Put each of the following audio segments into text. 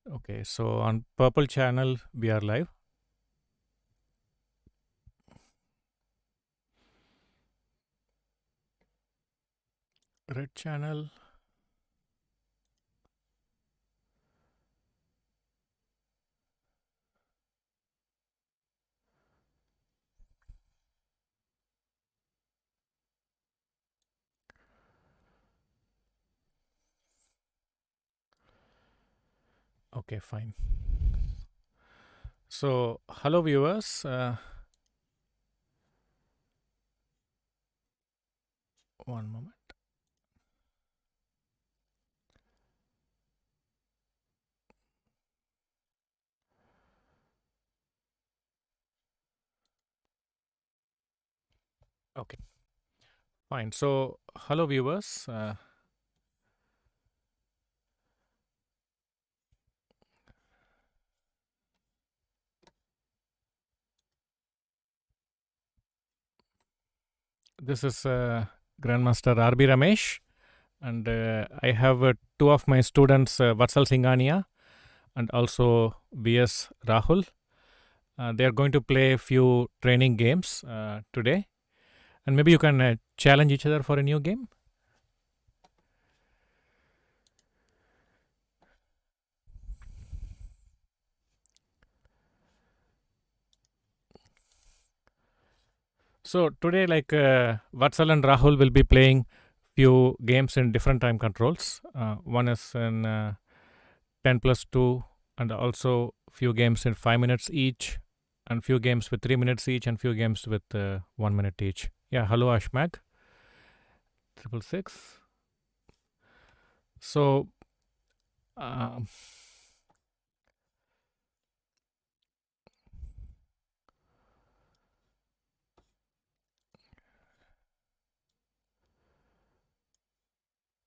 Okay, so on purple channel we are live. Red channel. Okay, fine. So, hello viewers. One moment. Okay, fine. So, hello viewers. This is Grandmaster RB Ramesh, and I have two of my students, Vatsal Singhania and also VS Raahul. They are going to play a few training games today, and maybe you can challenge each other for a new game. So today, like Vatsal and Rahul will be playing few games in different time controls. One is in 10+2, and also few games in 5 minutes each, and few games with 3 minutes each, and few games with 1 minute each. Yeah, hello Ashmag, 666. So, um,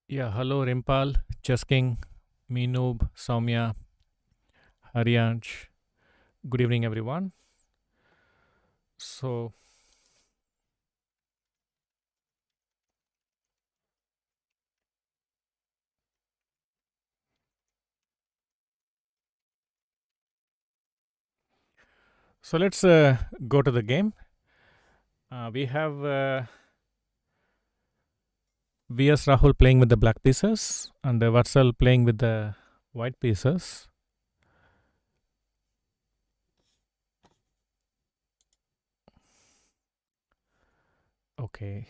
yeah, hello Rimpal, Chess King, Meenoob, Soumya, Haryansh. Good evening, everyone. So, let's go to the game. We have VS Rahul playing with the black pieces and Vatsal playing with the white pieces. Okay.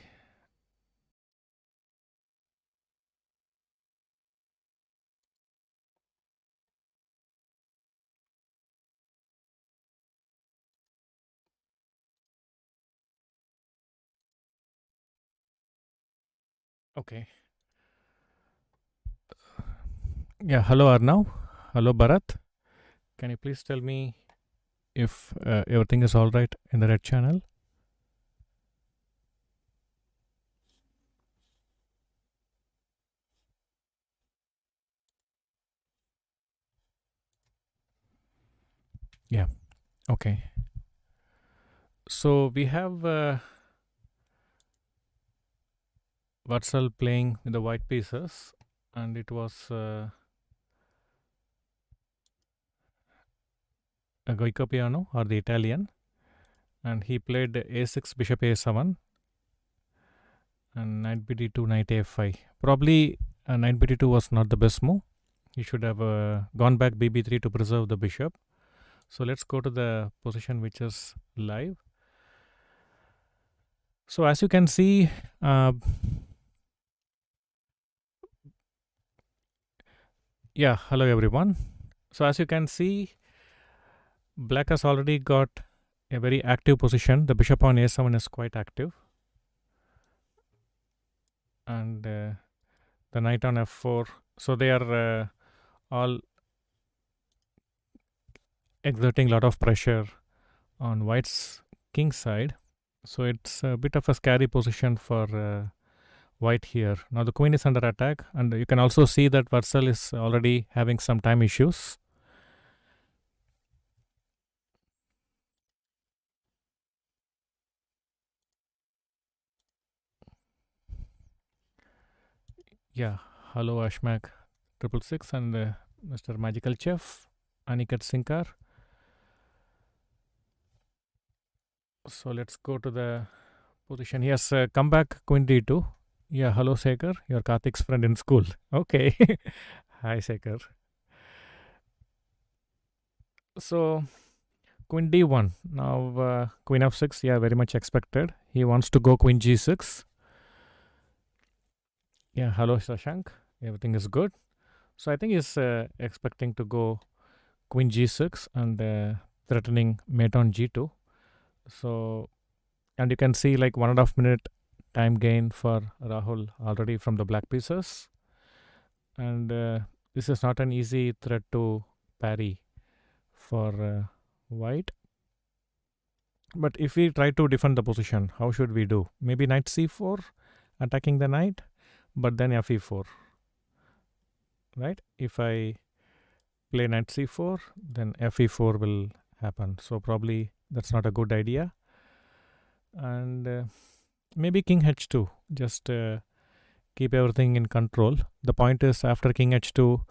Okay. Yeah. Hello, Arnav. Hello, Bharat. Can you please tell me if everything is all right in the red channel? Yeah. Okay. So we have Vatsal playing with the white pieces, and it was a Goico piano or the Italian, and he played A6 Bishop A7 and knight bd2 knight a5. Probably knight bd2 was not the best move. He should have gone back bb3 to preserve the bishop. So let's go to the position which is live. So as you can see, yeah, hello everyone. So as you can see, black has already got a very active position. The bishop on a7 is quite active, and the knight on f4. So they are all exerting a lot of pressure on white's king side. So it's a bit of a scary position for white here. Now the queen is under attack, and you can also see that Vatsal is already having some time issues. Yeah, hello Ashmak 666, and Mr. Magical Chef, Aniket Sinkar. So let's go to the position. Yes, come back, Queen D2. Yeah, hello, Sekar. You're Karthik's friend in school. Okay. Hi, Sekar. So, Queen D1. Now, Queen F6. Yeah, very much expected. He wants to go Queen G6. Yeah, hello, Shashank. Everything is good. So, I think he's expecting to go Queen G6 and threatening mate on G2. So, and you can see like 1.5 minute time gain for Rahul already from the black pieces. And this is not an easy threat to parry for white. But if we try to defend the position, how should we do? Maybe knight c4, attacking the knight, but then fe4, right? If I play knight c4, then fe4 will happen. So probably that's not a good idea. And maybe king h2, just keep everything in control. The point is, after king h2,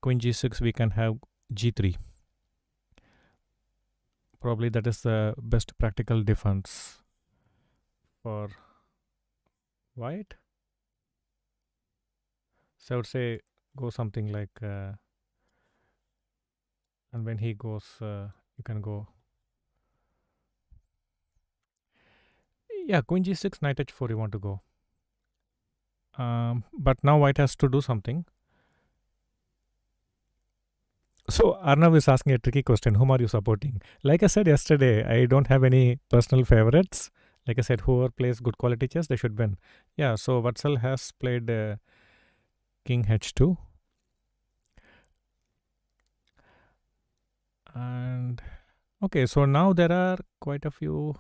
queen g6, we can have g3. Probably that is the best practical defense for white. So I would say go something like, and when he goes, you can go. Yeah, queen g6, knight h4 you want to go. But now white has to do something. So Arnav is asking a tricky question. Whom are you supporting? Like I said yesterday, I don't have any personal favorites. Like I said, whoever plays good quality chess, they should win. Yeah, so Vatsal has played king h2. And okay, so now there are quite a few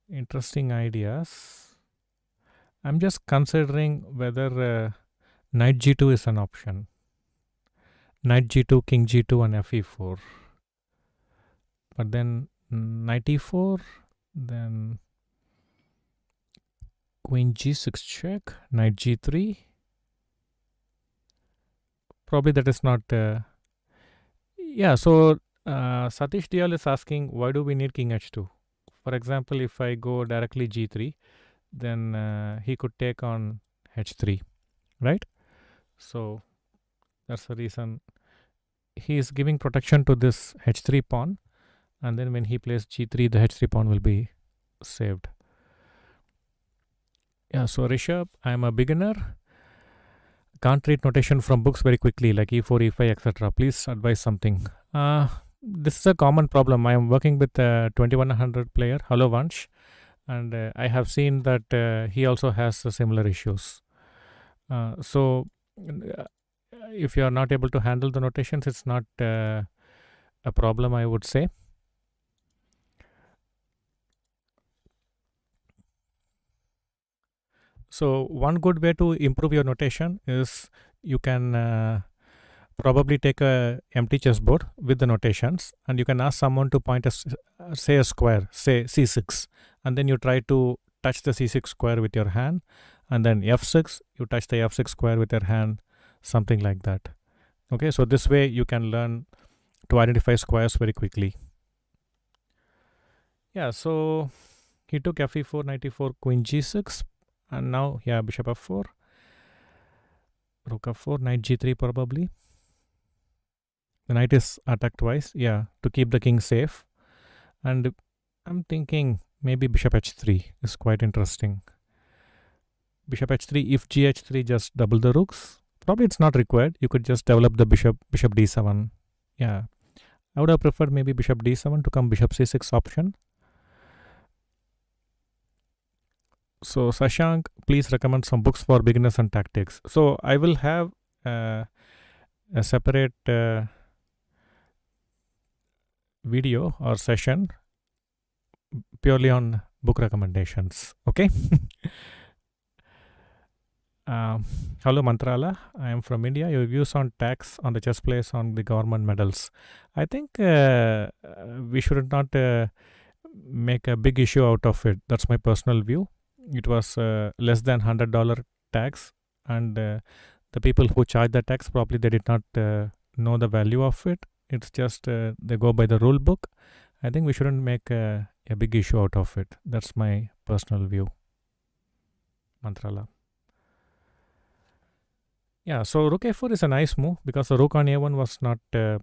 interesting ideas. I'm just considering whether knight g2 is an option. Knight g2, king g2 and fe4. But then knight e4, then queen g6 check, knight g3. Probably that is not... yeah, so Satish Dial is asking, why do we need king h2? For example, if I go directly g3, then he could take on h3, right? So that's the reason he is giving protection to this h3 pawn, and then when he plays g3, the h3 pawn will be saved. Yeah, so Rishabh, I am a beginner. Can't read notation from books very quickly, like e4, e5, etc. Please advise something. This is a common problem. I am working with a 2100 player, Hello Vansh, and I have seen that he also has similar issues. So if you are not able to handle the notations, it's not a problem, I would say. So one good way to improve your notation is you can probably take a empty chessboard with the notations, and you can ask someone to point say a square, say c6, and then you try to touch the c6 square with your hand, and then f6, you touch the f6 square with your hand, something like that. Okay, so this way you can learn to identify squares very quickly. Yeah, so he took fe4, knight e4, queen g6, and now, yeah, bishop f4, rook f4, knight g3 probably. The knight is attacked twice, yeah, to keep the king safe. And I'm thinking maybe bishop h3 is quite interesting. Bishop h3, if gh3, just double the rooks. Probably it's not required. You could just develop the bishop d7. Yeah, I would have preferred maybe bishop d7 to come bishop c6 option. So Sashank, please recommend some books for beginners and tactics. So I will have a separate video or session purely on book recommendations. Okay. Hello Mantrala, I am from India. Your views on tax on the chess players on the government medals. I think we should not make a big issue out of it. That's my personal view. It was less than $100 tax, and the people who charge the tax probably they did not know the value of it. It's just they go by the rule book. I think we shouldn't make a big issue out of it. That's my personal view. Mantrala. Yeah, so rook a4 is a nice move because the rook on a1 was not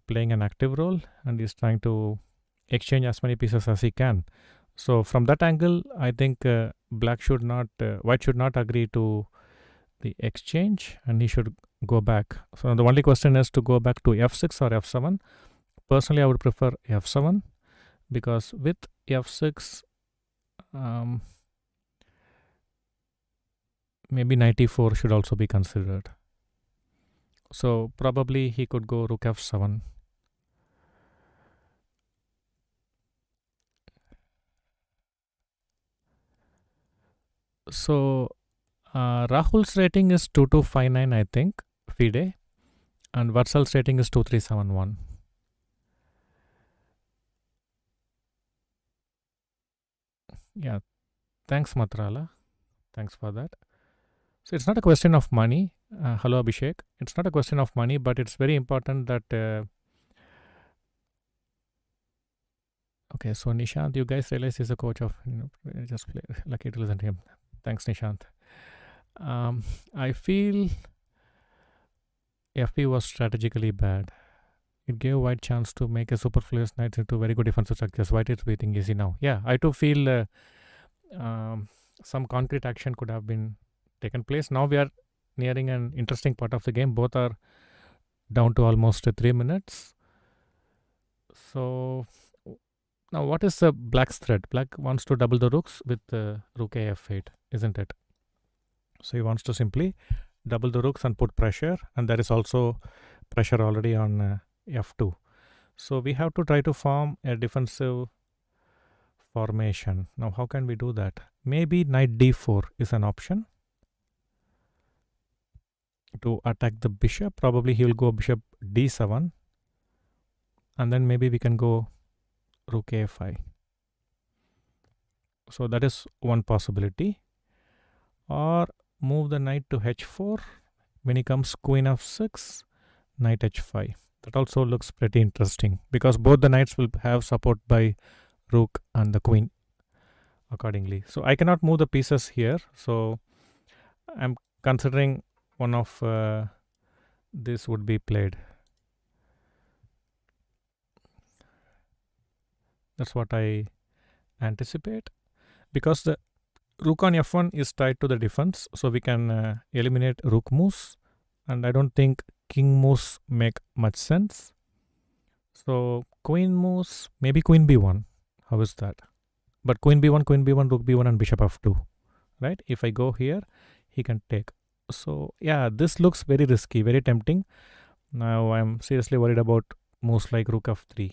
playing an active role and he's trying to exchange as many pieces as he can. So from that angle, I think white should not agree to the exchange and he should go back. So the only question is to go back to f6 or f7. Personally, I would prefer f7 because with f6, maybe knight e4 should also be considered. So probably he could go rook f7. So Rahul's rating is 2259, I think, FIDE, and Vatsal's rating is 2371. Yeah, thanks Matrala. Thanks for that. So it's not a question of money. Hello Abhishek. It's not a question of money, but it's very important that okay, so Nishant, you guys realize he's a coach of just play. Lucky to listen to him. Thanks, Nishant. I feel FP was strategically bad. It gave White chance to make a superfluous knight into very good defensive structures. White is breathing easy now. Yeah, I too feel some concrete action could have been taken place. Now we are nearing an interesting part of the game. Both are down to almost 3 minutes. So now what is the black's threat? Black wants to double the rooks with rook a f8, isn't it? So he wants to simply double the rooks and put pressure, and there is also pressure already on f2. So we have to try to form a defensive formation. Now how can we do that? Maybe knight d4 is an option to attack the bishop. Probably he will go bishop d7, and then maybe we can go rook a5. So that is one possibility. Or move the knight to h4. When he comes queen f6, knight h5. That also looks pretty interesting because both the knights will have support by rook and the queen accordingly. So I cannot move the pieces here. So I'm considering one of this would be played. That's what I anticipate because the rook on f1 is tied to the defense, so we can eliminate rook moves, and I don't think king moves make much sense. So queen moves, maybe queen b1. How is that? But queen b1, rook b1 and bishop f2, right? If I go here, he can take. So yeah, this looks very risky, very tempting. Now I'm seriously worried about moves like rook f3.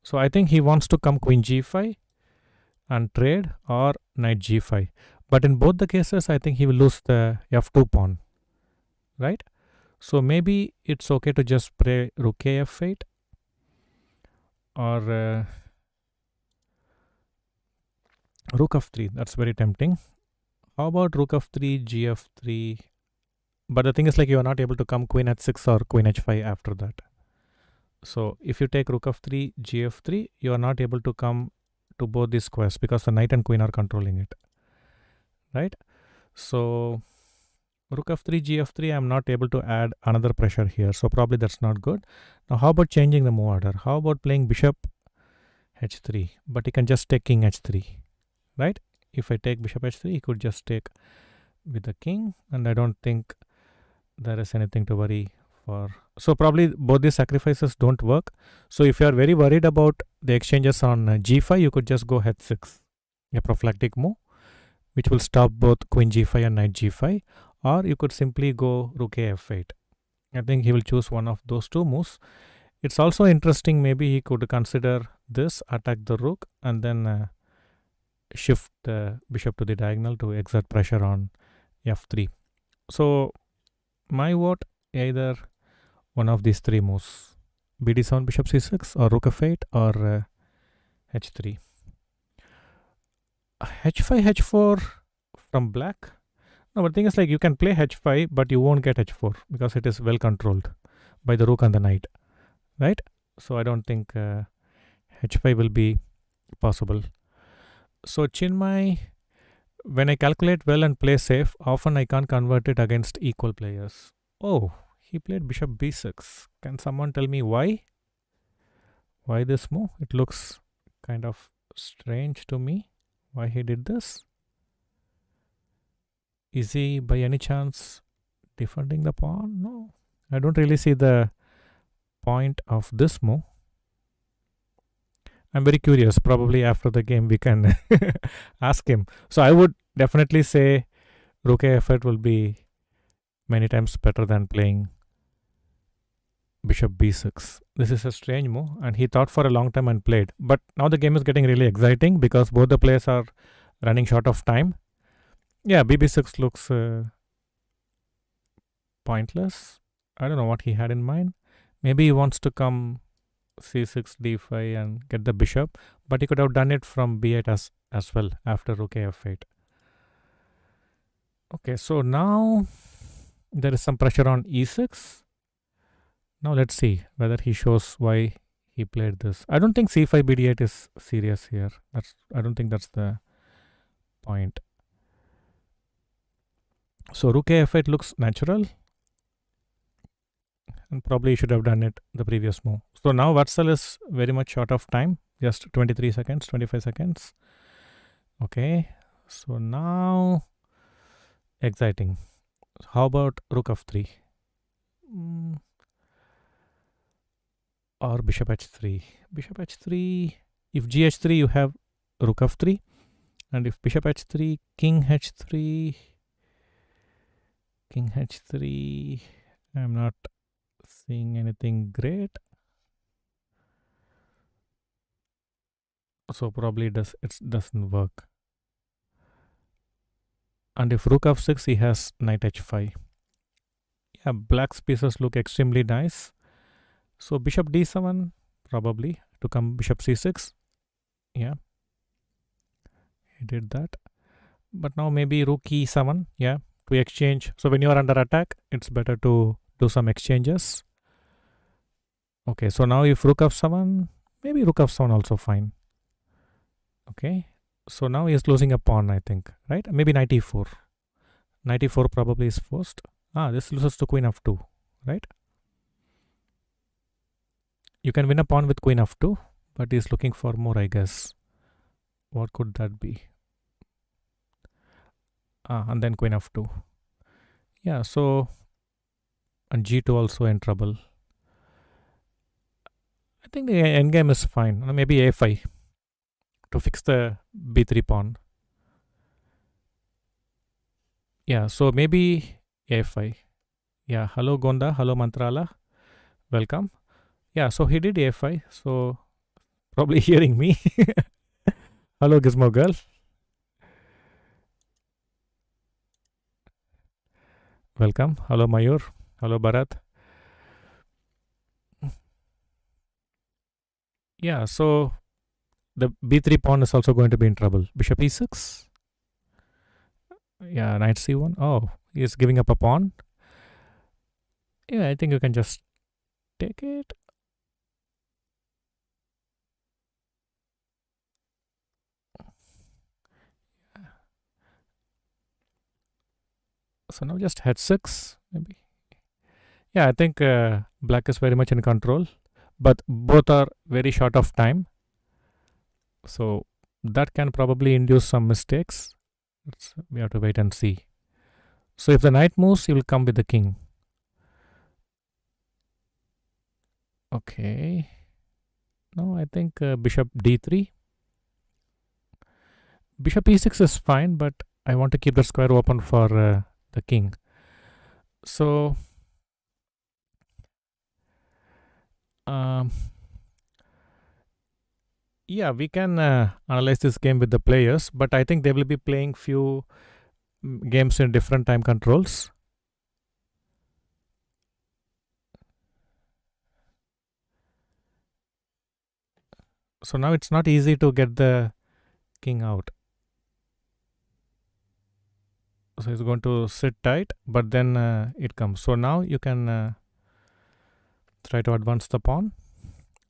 So I think he wants to come queen g5 and trade, or knight g5. But in both the cases, I think he will lose the f2 pawn, right? So maybe it's okay to just play rook a f8 or rook f3. That's very tempting. How about rook f3, gf3? But the thing is, like, you are not able to come queen h6 or queen h5 after that. So if you take rook f3, gf3, you are not able to come to both these squares because the knight and queen are controlling it, right? So rook f3, gf3, I'm not able to add another pressure here, so probably that's not good. Now how about changing the move order? How about playing bishop h3? But he can just take king h3, right? If I take bishop h3, he could just take with the king, and I don't think there is anything to worry for. So probably both these sacrifices don't work. So if you are very worried about the exchanges on g5, you could just go h6, a prophylactic move, which will stop both queen g5 and knight g5. Or you could simply go rook a f8. I think he will choose one of those two moves. It's also interesting, maybe he could consider this, attack the rook, and then shift the bishop to the diagonal to exert pressure on f3. So my vote, either one of these three moves, bd7, bishop c6, or rook f8, or h3. h5, h4 from black. No, but the thing is like you can play h5, but you won't get h4 because it is well controlled by the rook and the knight, right? So I don't think h5 will be possible. So Chinmay, when I calculate well and play safe, often I can't convert it against equal players. Oh, he played bishop b6. Can someone tell me why? Why this move? It looks kind of strange to me. Why he did this? Is he by any chance defending the pawn? No. I don't really see the point of this move. I'm very curious. Probably after the game we can ask him. So I would definitely say rook a8 will be many times better than playing bishop b6. This is a strange move, and he thought for a long time and played. But now the game is getting really exciting because both the players are running short of time. Yeah, bb6 looks pointless. I don't know what he had in mind. Maybe he wants to come c6, d5 and get the bishop, but he could have done it from b8 as well after rook f8. Okay, so now there is some pressure on e6. Now let's see whether he shows why he played this. I don't think c5 bd8 is serious here. I don't think that's the point. So rook f8 looks natural, and probably he should have done it the previous move. So now Vatsal is very much short of time, just 23 seconds, 25 seconds. Okay, so now exciting. How about rook f3? Or bishop h3. Bishop h3. If gh3, you have rook f3, and if bishop h3, king h3, king h3. I'm not seeing anything great. So probably it doesn't work. And if rook f6, he has knight h5. Yeah, black's pieces look extremely nice. So bishop d7 probably to come bishop c6. Yeah, he did that. But now maybe rook e7. Yeah, to exchange. So when you are under attack, it's better to do some exchanges. Okay, so now if rook f7, maybe rook f7 also fine. Okay, so now he is losing a pawn, I think, right? Maybe knight e4. Knight e4 probably is forced. This loses to queen f2, right? You can win a pawn with queen f2, but he's looking for more, I guess. What could that be? And then queen f2. Yeah, so, and g2 also in trouble. I think the endgame is fine. Maybe a5 to fix the b3 pawn. Yeah, so maybe a5. Yeah, hello Gonda, hello Mantrala, welcome. Yeah, so he did a5, so probably hearing me. Hello Gizmo girl. Welcome. Hello Mayur. Hello Bharat. Yeah, so the b3 pawn is also going to be in trouble. Bishop e6. Yeah, knight c1. Oh, he is giving up a pawn. Yeah, I think you can just take it. So now just h6 maybe. Yeah, I think black is very much in control, but both are very short of time. So that can probably induce some mistakes. We have to wait and see. So if the knight moves, he will come with the king. Okay. No, I think bishop d3. Bishop e6 is fine, but I want to keep the square open for the king. So yeah, we can analyze this game with the players, but I think they will be playing few games in different time controls. So now it's not easy to get the king out. So it's going to sit tight, but then it comes. So now you can try to advance the pawn.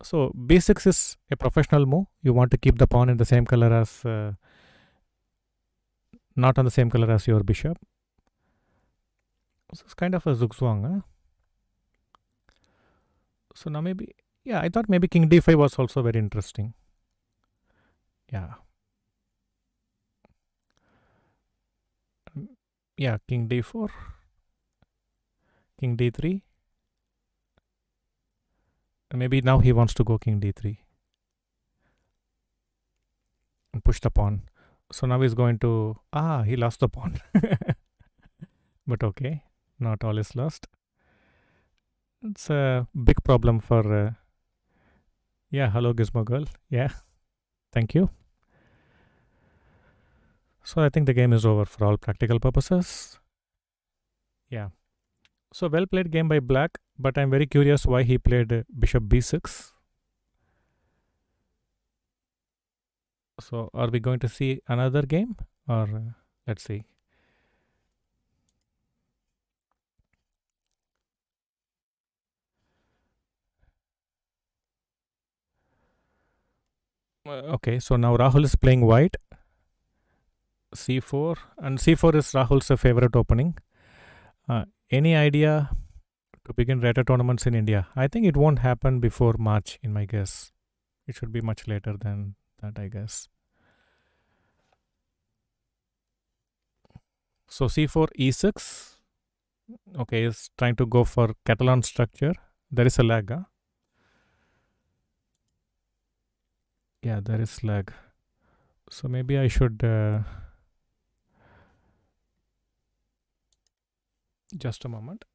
So b6 is a professional move. You want to keep the pawn in the same color as, not on the same color as your bishop. So it's kind of a zugzwang. Huh? So now maybe, yeah, I thought maybe king d5 was also very interesting. Yeah. Yeah, king d4, king d3. And maybe now he wants to go king d3 and push the pawn. So now he's going to, he lost the pawn. But okay, not all is lost. It's a big problem for, yeah, hello Gizmo girl. Yeah, thank you. So I think the game is over for all practical purposes. Yeah. So well played game by black, but I'm very curious why he played bishop b6. So are we going to see another game, or let's see. Okay, so now Rahul is playing white. c4, and c4 is Rahul's favorite opening. Any idea to begin Reta tournaments in India? I think it won't happen before March, in my guess. It should be much later than that, I guess. So c4, e6. Okay, is trying to go for Catalan structure. There is a lag. Huh? Yeah, there is lag. So maybe I should just a moment.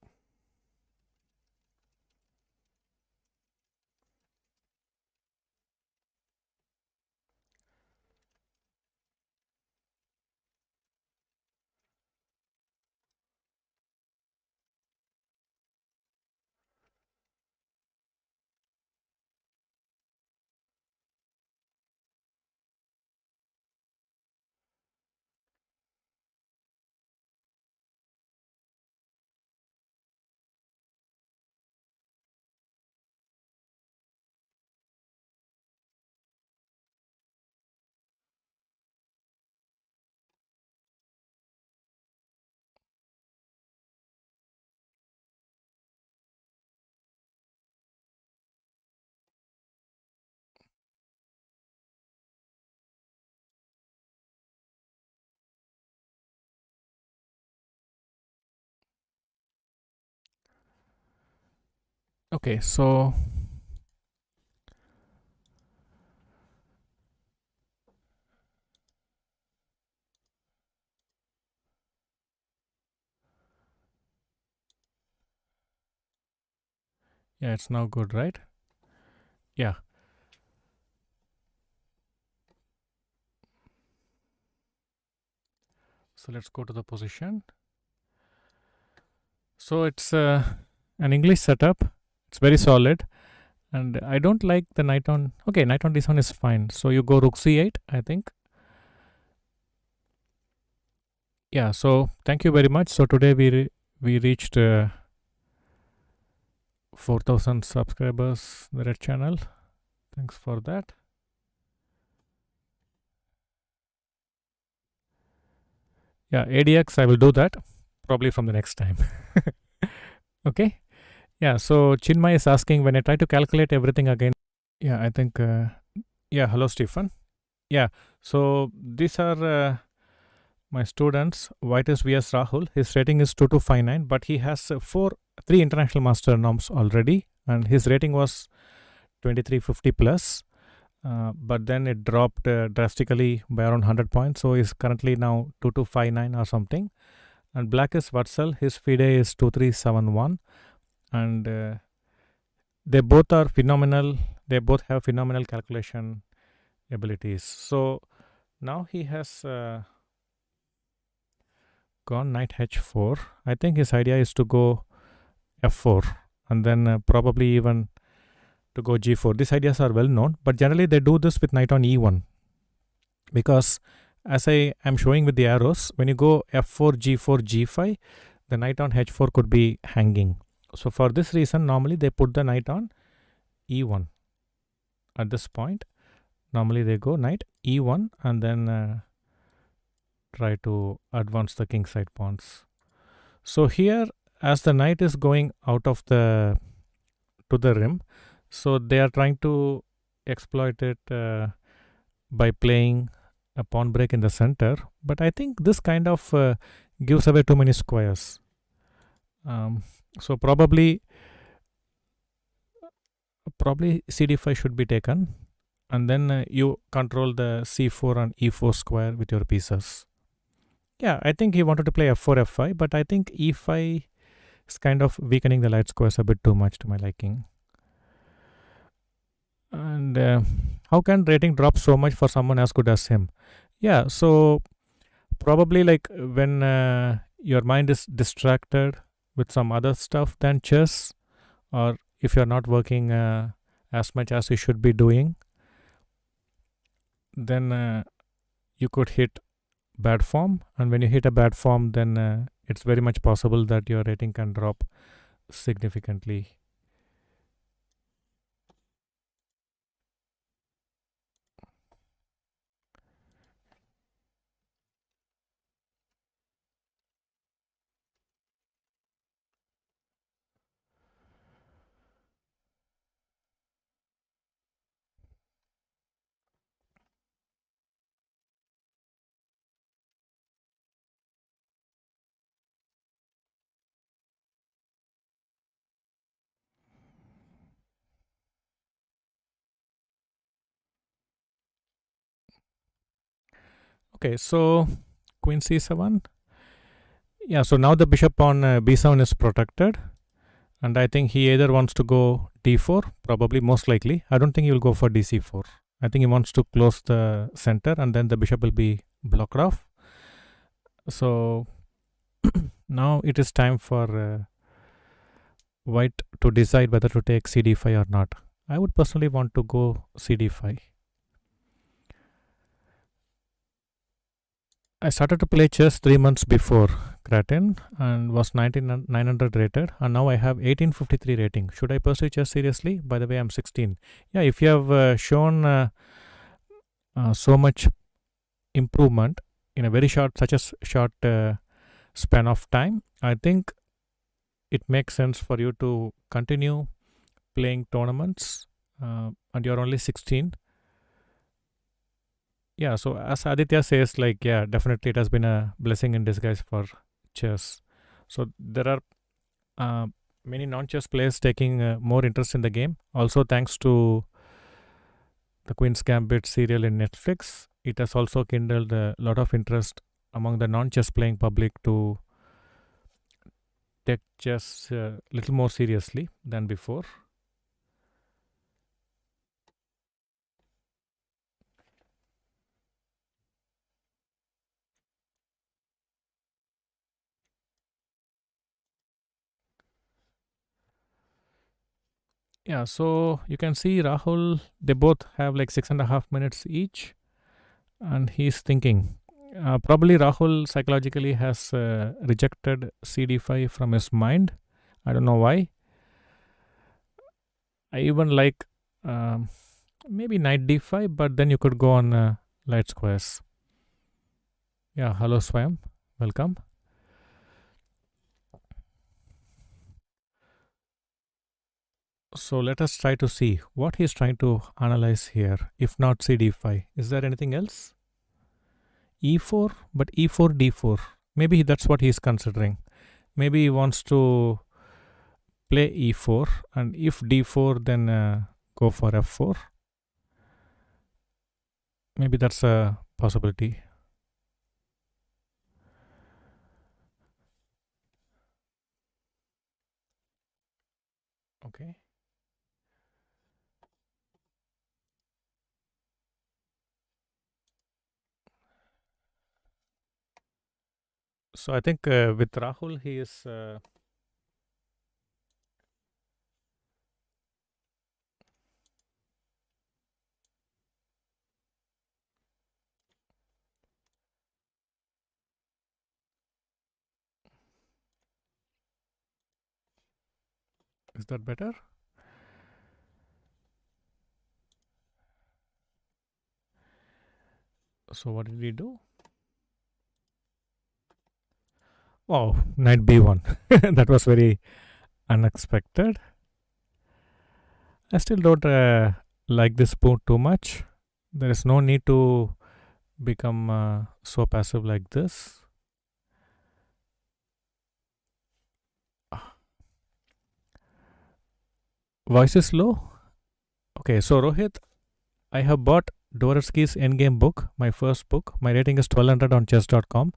Okay, so yeah, it's now good, right? Yeah. So let's go to the position. So it's an English setup. It's very solid. And I don't like the knight on... Okay, knight on d7 is fine. So you go rook c8, I think. Yeah, so thank you very much. So today we reached 4,000 subscribers in the red channel. Thanks for that. Yeah, ADX, I will do that probably from the next time. Okay. Yeah, so Chinmay is asking, when I try to calculate everything again. Yeah, I think, yeah, hello Stephen. Yeah, so these are my students. White is VS Rahul. His rating is 2259, but he has 3 international master norms already, and his rating was 2350 plus. But then it dropped drastically by around 100 points. So he's currently now 2259 or something. And black is Vatsal. His FIDE is 2371. And they both are phenomenal. They both have phenomenal calculation abilities. So now he has gone knight h4. I think his idea is to go f4 and then probably even to go g4. These ideas are well known, but generally they do this with knight on e1, because as I am showing with the arrows, when you go f4, g4, g5, the knight on h4 could be hanging. So for this reason, normally they put the knight on e1 at this point. Normally they go knight e1 and then try to advance the king side pawns. So here, as the knight is going out of the to the rim, so they are trying to exploit it by playing a pawn break in the center. But I think this kind of gives away too many squares. So probably cd5 should be taken, and then you control the c4 and e4 square with your pieces. Yeah, I think he wanted to play f4, f5, but I think e5 is kind of weakening the light squares a bit too much to my liking. And how can rating drop so much for someone as good as him? Yeah, so probably like when your mind is distracted with some other stuff than chess, or if you're not working as much as you should be doing, then you could hit bad form. And when you hit a bad form, then it's very much possible that your rating can drop significantly. Okay, so queen c7. Yeah, so now the bishop on b7 is protected, and I think he either wants to go d4, probably most likely. I don't think he will go for dc4. I think he wants to close the center, and then the bishop will be blocked off. So now it is time for white to decide whether to take cd5 or not. I would personally want to go cd5. I started to play chess 3 months before Kratin and was 900 rated, and now I have 1853 rating. Should I pursue chess seriously? By the way, I'm 16. Yeah, if you have shown so much improvement in a very short, such a short span of time, I think it makes sense for you to continue playing tournaments, and you're only 16. Yeah, so as Aditya says, like, yeah, definitely it has been a blessing in disguise for chess. So there are uh, many non-chess players taking more interest in the game. Also, thanks to the Queen's Gambit serial in Netflix, it has also kindled a lot of interest among the non-chess playing public to take chess a little more seriously than before. Yeah, so you can see Rahul, they both have like 6.5 minutes each, and he's thinking. Probably Rahul psychologically has rejected CD5 from his mind. I don't know why. I even like um, maybe knight d5, but then you could go on light squares. Yeah, hello Swam, welcome. So let us try to see what he's trying to analyze here. If not cd5, is there anything else? E4, but e4 d4. Maybe that's what he's considering. Maybe he wants to play e4, and if d4, then go for f4. Maybe that's a possibility. Okay. So I think with Rahul, he is. Is that better? So what did we do? Wow, knight b1. That was very unexpected. I still don't like this move too much. There is no need to become so passive like this. Voice is low. Okay, so Rohit, I have bought Dvorsky's Endgame book, my first book. My rating is 1200 on chess.com.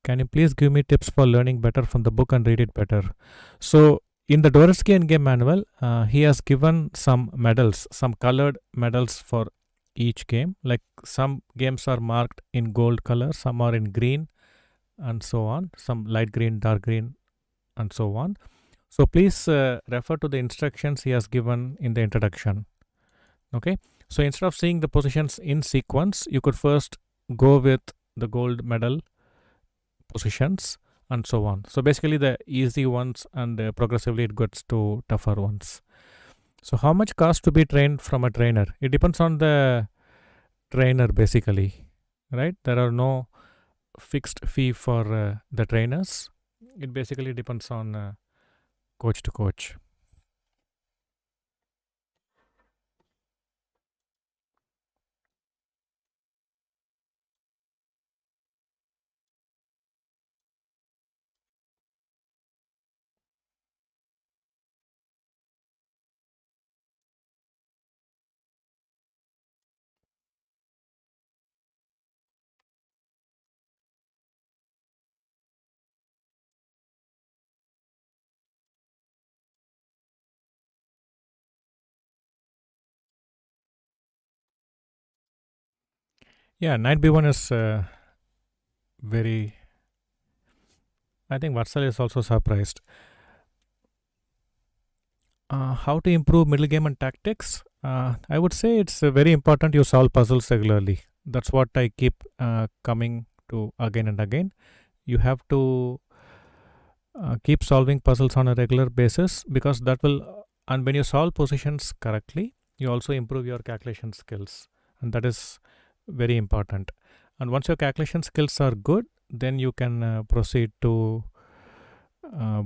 Can you please give me tips for learning better from the book and read it better? So, in the Dvorsky Endgame manual, he has given some medals, some colored medals for each game. Like some games are marked in gold color, some are in green, and so on. Some light green, dark green, and so on. So, please refer to the instructions he has given in the introduction. Okay, so instead of seeing the positions in sequence, you could first go with the gold medal positions and so on. So basically the easy ones, and progressively it gets to tougher ones. So how much cost to be trained from a trainer? It depends on the trainer basically, right? There are no fixed fee for the trainers. It basically depends on coach to coach. Yeah, knight b1 is very. I think Vatsal is also surprised. How to improve middle game and tactics? I would say it's very important you solve puzzles regularly. That's what I keep coming to again and again. You have to keep solving puzzles on a regular basis, because that will, and when you solve positions correctly, you also improve your calculation skills, and that is very important. And once your calculation skills are good, then you can proceed to uh,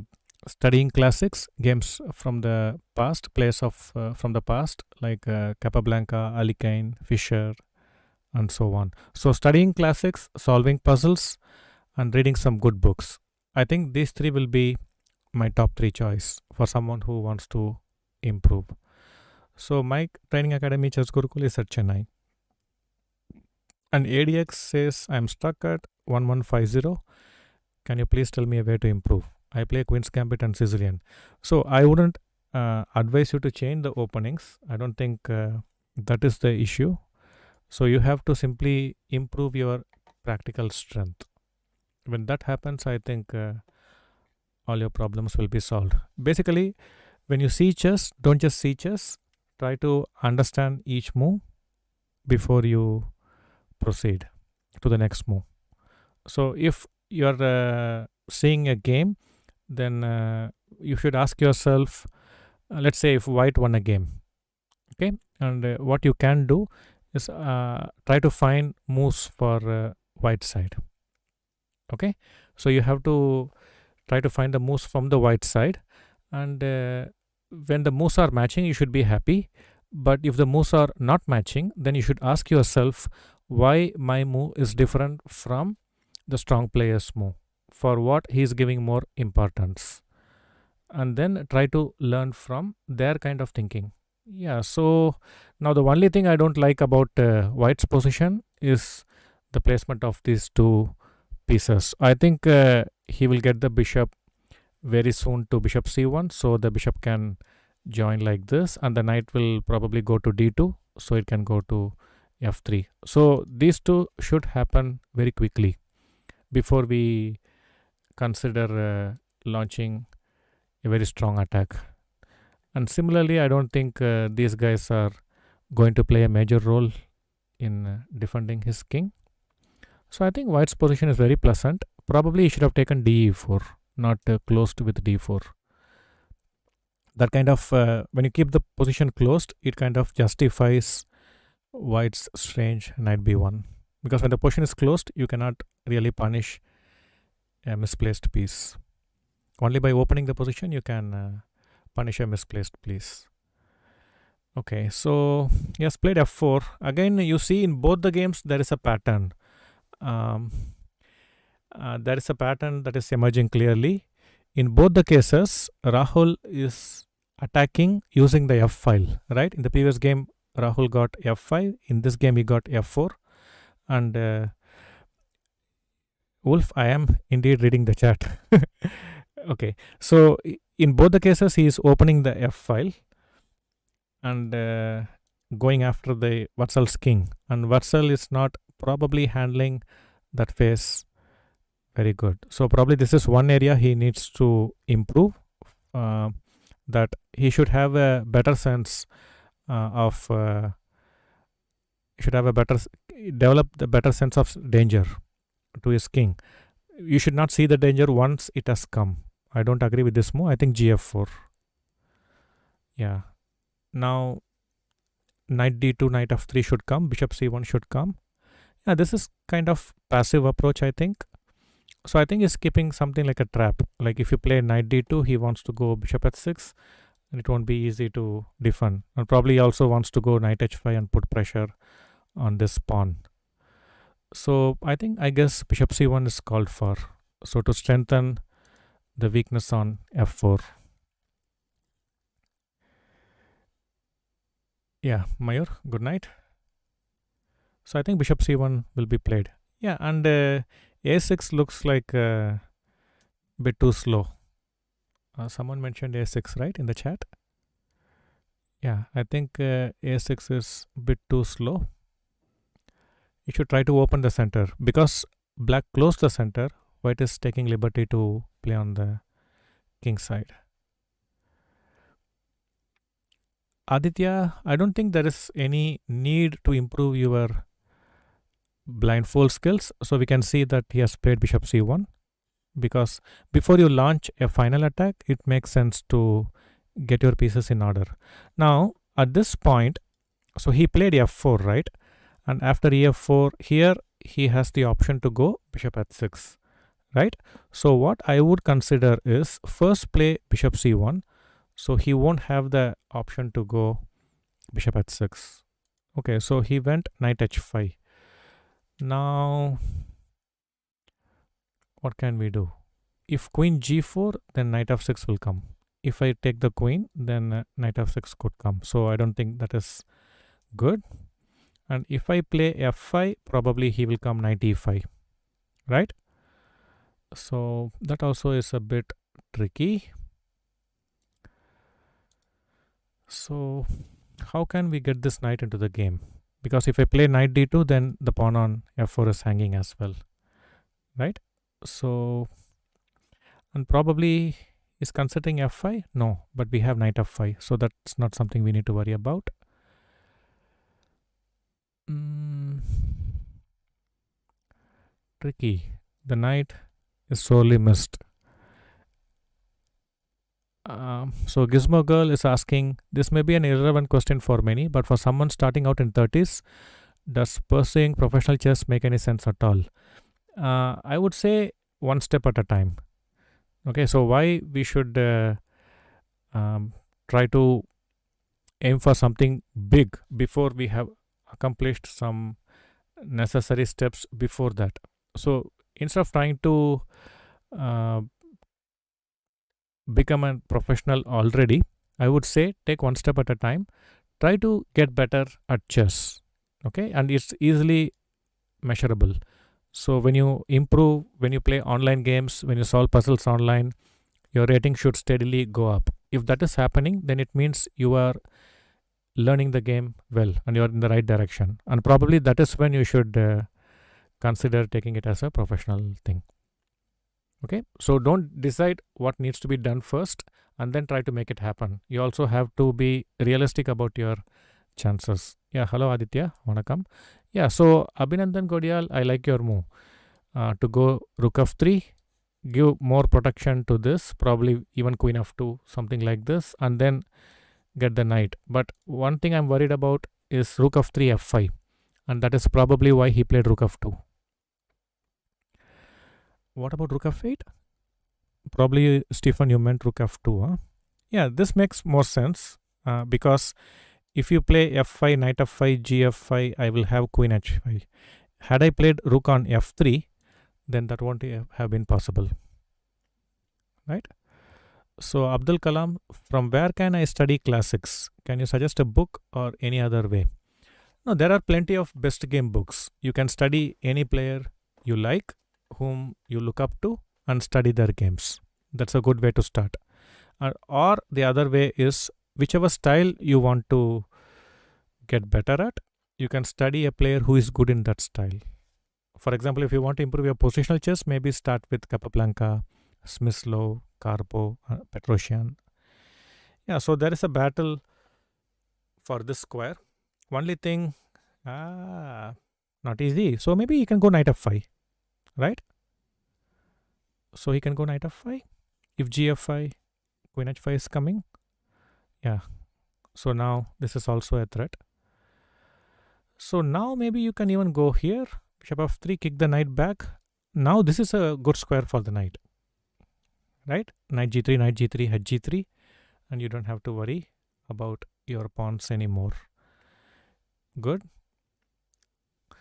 studying classics games from the past, players of from the past, like Capablanca, Alikane, Fischer, and so on. So studying classics, solving puzzles, and reading some good books. I think these three will be my top three choice for someone who wants to improve. So my training academy Chess Gurukul is at Chennai. And ADX says I'm stuck at 1150. Can you please tell me a way to improve? I play Queen's Gambit and Sicilian. So I wouldn't advise you to change the openings. I don't think that is the issue. So you have to simply improve your practical strength. When that happens, I think all your problems will be solved. Basically, when you see chess, don't just see chess. Try to understand each move before you proceed to the next move. So if you're seeing a game, then you should ask yourself, let's say if white won a game, okay, and what you can do is try to find moves for white side. Okay, so you have to try to find the moves from the white side, and when the moves are matching, you should be happy. But if the moves are not matching, then you should ask yourself why my move is different from the strong player's move, for what he is giving more importance, and then try to learn from their kind of thinking. Yeah, so now the only thing I don't like about white's position is the placement of these two pieces. I think he will get the bishop very soon to bishop c1, so the bishop can join like this, and the knight will probably go to d2, so it can go to f3. So these two should happen very quickly before we consider launching a very strong attack. And similarly, I don't think these guys are going to play a major role in defending his king. So I think white's position is very pleasant. Probably he should have taken d4, not closed with d4. that kind of when you keep the position closed, it kind of justifies why it's strange knight b1, because when the position is closed you cannot really punish a misplaced piece. Only by opening the position you can punish a misplaced piece. Okay, so he has played f4. Again, you see in both the games there is a pattern. Um, there is a pattern that is emerging clearly. In both the cases, Rahul is attacking using the f file, right? In the previous game, Rahul got f5. In this game, he got f4. And Wolf, I am indeed reading the chat. Okay, so in both the cases, he is opening the f file and going after the Vatsal's king. And Vatsal is not probably handling that phase very good. So probably this is one area he needs to improve. That he should have a better sense of. Should have a better develop the better sense of danger to his king. You should not see the danger once it has come. I don't agree with this move. I think gf4. Yeah. Now knight d2, knight f3 should come. Bishop c1 should come. Yeah, this is kind of passive approach, I think. So I think he's keeping something like a trap. Like if you play knight d2, he wants to go bishop h6, and it won't be easy to defend. And probably he also wants to go knight h5 and put pressure on this pawn. So I guess bishop c1 is called for. So to strengthen the weakness on f4. Yeah, Mayur, good night. So I think bishop c1 will be played. Yeah, and a6 looks like a bit too slow. Someone mentioned a6, right, in the chat? Yeah, I think a6 is a bit too slow. You should try to open the center. Because black closed the center, white is taking liberty to play on the king side. Aditya, I don't think there is any need to improve your blindfold skills. So we can see that he has played bishop c1, because before you launch a final attack, it makes sense to get your pieces in order. Now, at this point, so he played f4, right? And after ef4, here he has the option to go bishop h6, right? So what I would consider is first play bishop c1. So he won't have the option to go bishop h6. Okay, so he went knight h5. Now, what can we do? If queen g4, then knight f6 will come. If I take the queen, then knight f6 could come. So I don't think that is good. And if I play f5, probably he will come knight e5, right? So that also is a bit tricky. So how can we get this knight into the game? Because if I play knight d2, then the pawn on f4 is hanging as well, right? So, and probably is considering f5? No, but we have knight f5, so that's not something we need to worry about. Tricky. The knight is sorely missed. So Gizmo Girl is asking, this may be an irrelevant question for many, but for someone starting out in 30s, does pursuing professional chess make any sense at all? I would say one step at a time. Okay, so why we should try to aim for something big before we have accomplished some necessary steps before that. So instead of trying to become a professional already, I would say take one step at a time. Try to get better at chess. Okay, and it's easily measurable. So when you improve, when you play online games, when you solve puzzles online, your rating should steadily go up. If that is happening, then it means you are learning the game well and you are in the right direction. And probably that is when you should consider taking it as a professional thing. Okay, so don't decide what needs to be done first and then try to make it happen. You also have to be realistic about your chances. Yeah, hello Aditya, Vanakkam. Yeah, so Abhinandan Godial, I like your move to go rook f3 give more protection to this, probably even queen f2, something like this, and then get the knight. But one thing I'm worried about is rook f3 f5, and that is probably why he played rook f2. What about rook f8? Probably, Stephen, you meant rook f2, huh? Yeah, this makes more sense because if you play f5, knight f5, g f5, I will have queen h5. Had I played rook on f3, then that won't have been possible, right? So, Abdul Kalam, from where can I study classics? Can you suggest a book or any other way? No, there are plenty of best game books. You can study any player you like, whom you look up to, and study their games. That's a good way to start. Or the other way is whichever style you want to get better at, you can study a player who is good in that style. For example, if you want to improve your positional chess, maybe start with Capablanca, Smyslow, Karpov, Petrosian. Yeah, so there is a battle for this square. Only thing, not easy. So maybe he can go knight f5, right? So he can go knight f5. If g f5, queen h5 is coming. Yeah. So now this is also a threat. So now maybe you can even go here. Bishop f3, kick the knight back. Now this is a good square for the knight, right? Knight g3, knight g3, h g3, and you don't have to worry about your pawns anymore. Good.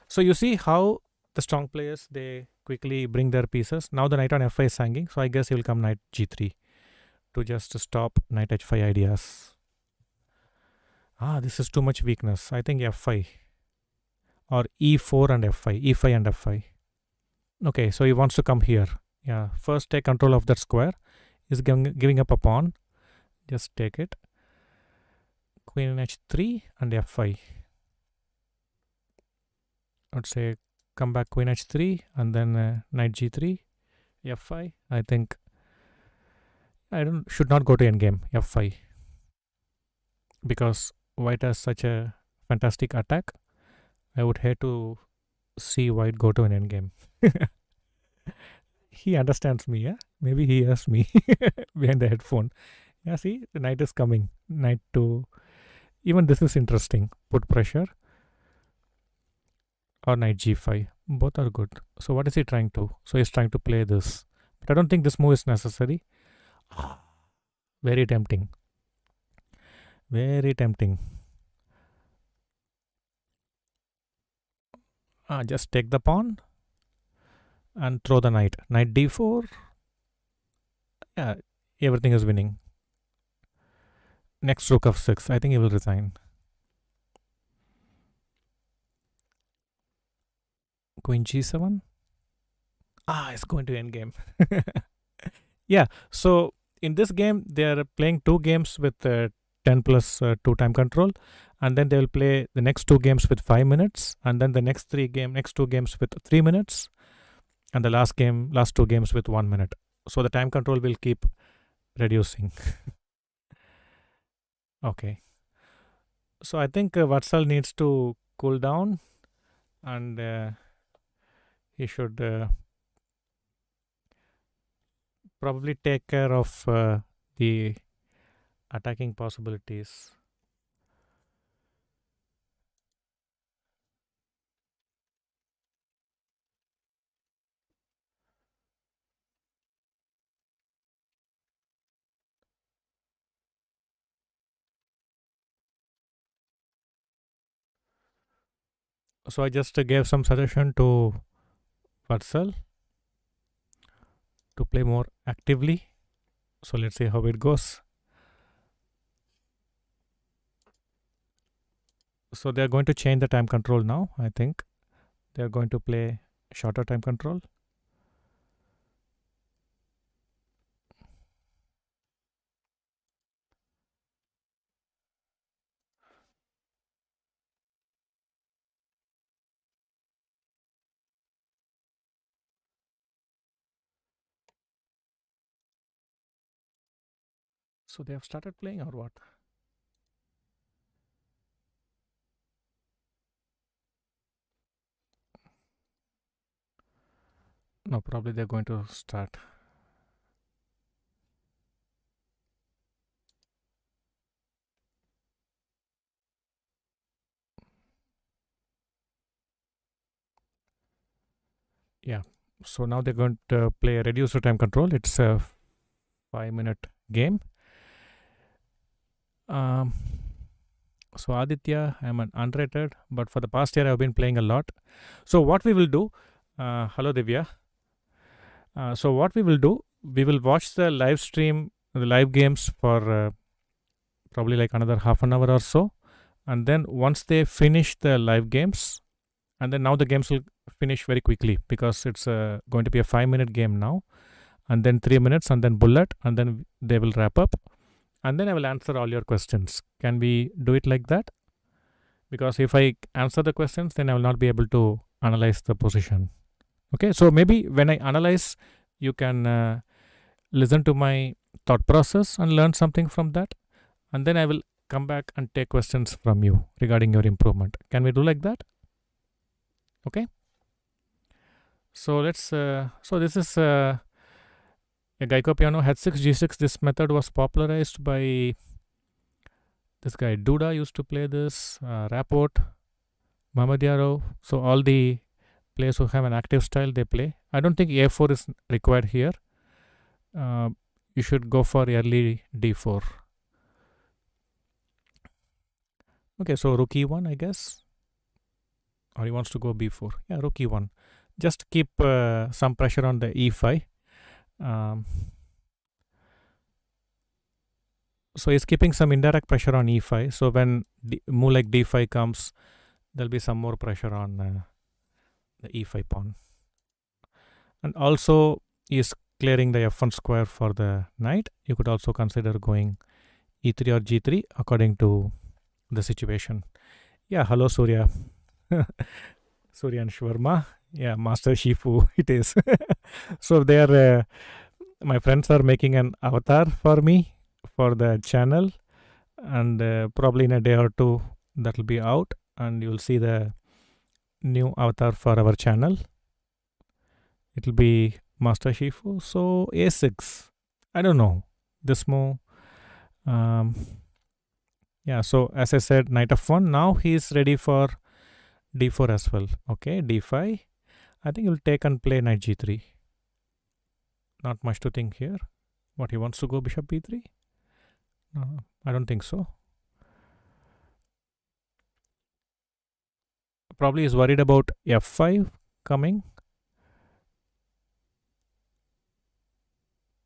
So you see how the strong players, they quickly bring their pieces. Now the knight on f5 is hanging, so I guess he will come knight g3 to just stop knight h5 ideas. This is too much weakness. I think f5 or e4 and f5, e5 and f5. Okay, so he wants to come here. Yeah, first take control of that square. He's giving up a pawn. Just take it. Queen h3 and f5. Let's say come back queen h3 and then knight g3, f5. I think I should not go to endgame f5 because white has such a fantastic attack. I would hate to see white go to an endgame. He understands me, yeah? Maybe he hears me behind the headphone. Yeah, see, the knight is coming. Knight to. Even this is interesting. Put pressure. Or knight g5. Both are good. So what is he trying to? So he's trying to play this. But I don't think this move is necessary. Very tempting. Very tempting. Just take the pawn and throw the knight. Knight d4. Yeah, everything is winning. Next rook f6. I think he will resign. Queen g7. It's going to endgame. Yeah, so in this game, they are playing two games with 10 plus 2 time control, and then they will play the next two games with 5 minutes, and then the next two games with 3 minutes, and the last two games with 1 minute. So the time control will keep reducing. Okay. So I think Vatsal needs to cool down, and he should probably take care of the attacking possibilities. So I just gave some suggestion to Vatsal to play more actively. So let's see how it goes. So they are going to change the time control now. I think they are going to play shorter time control. So they have started playing or what? No, probably they're going to start. Yeah. So now they're going to play a reduced time control. It's a 5-minute game. Um, so Aditya, I'm an unrated, but for the past year I've been playing a lot. So what we will do, hello Divya. So what we will do, we will watch the live stream, the live games for probably like another half an hour or so, and then once they finish the live games, and then now the games will finish very quickly because it's going to be a 5-minute game now, and then 3 minutes, and then bullet, and then they will wrap up, and then I will answer all your questions. Can we do it like that? Because if I answer the questions, then I will not be able to analyze the position. Okay, so maybe when I analyze, you can listen to my thought process and learn something from that, and then I will come back and take questions from you regarding your improvement. Can we do like that? Okay. So let's. So this is a Geico piano H6 G6. This method was popularized by this guy Duda used to play this. Rapport, Mohammad Yarov. So all the players who have an active style, they play. I don't think A4 is required here. You should go for early D4. Okay, so rook E1, I guess. Or he wants to go B4. Yeah, rook E1. Just keep some pressure on the E5. So he's keeping some indirect pressure on E5. So when move like D5 comes, there'll be some more pressure on the E5 pawn. And also he's clearing the F1 square for the knight. You could also consider going E3 or G3 according to the situation. Yeah, hello Surya. Surya and Shwarma. Yeah, Master Shifu it is. So they are my friends are making an avatar for me for the channel, and probably in a day or two that will be out, and you'll see the new avatar for our channel. It will be Master Shifu. So A6. I don't know. This move. Yeah, so as I said, knight f1. Now he is ready for d4 as well. Okay, d5. I think he'll take and play knight g3. Not much to think here. What, he wants to go bishop b3? No, I don't think so. Probably is worried about f5 coming.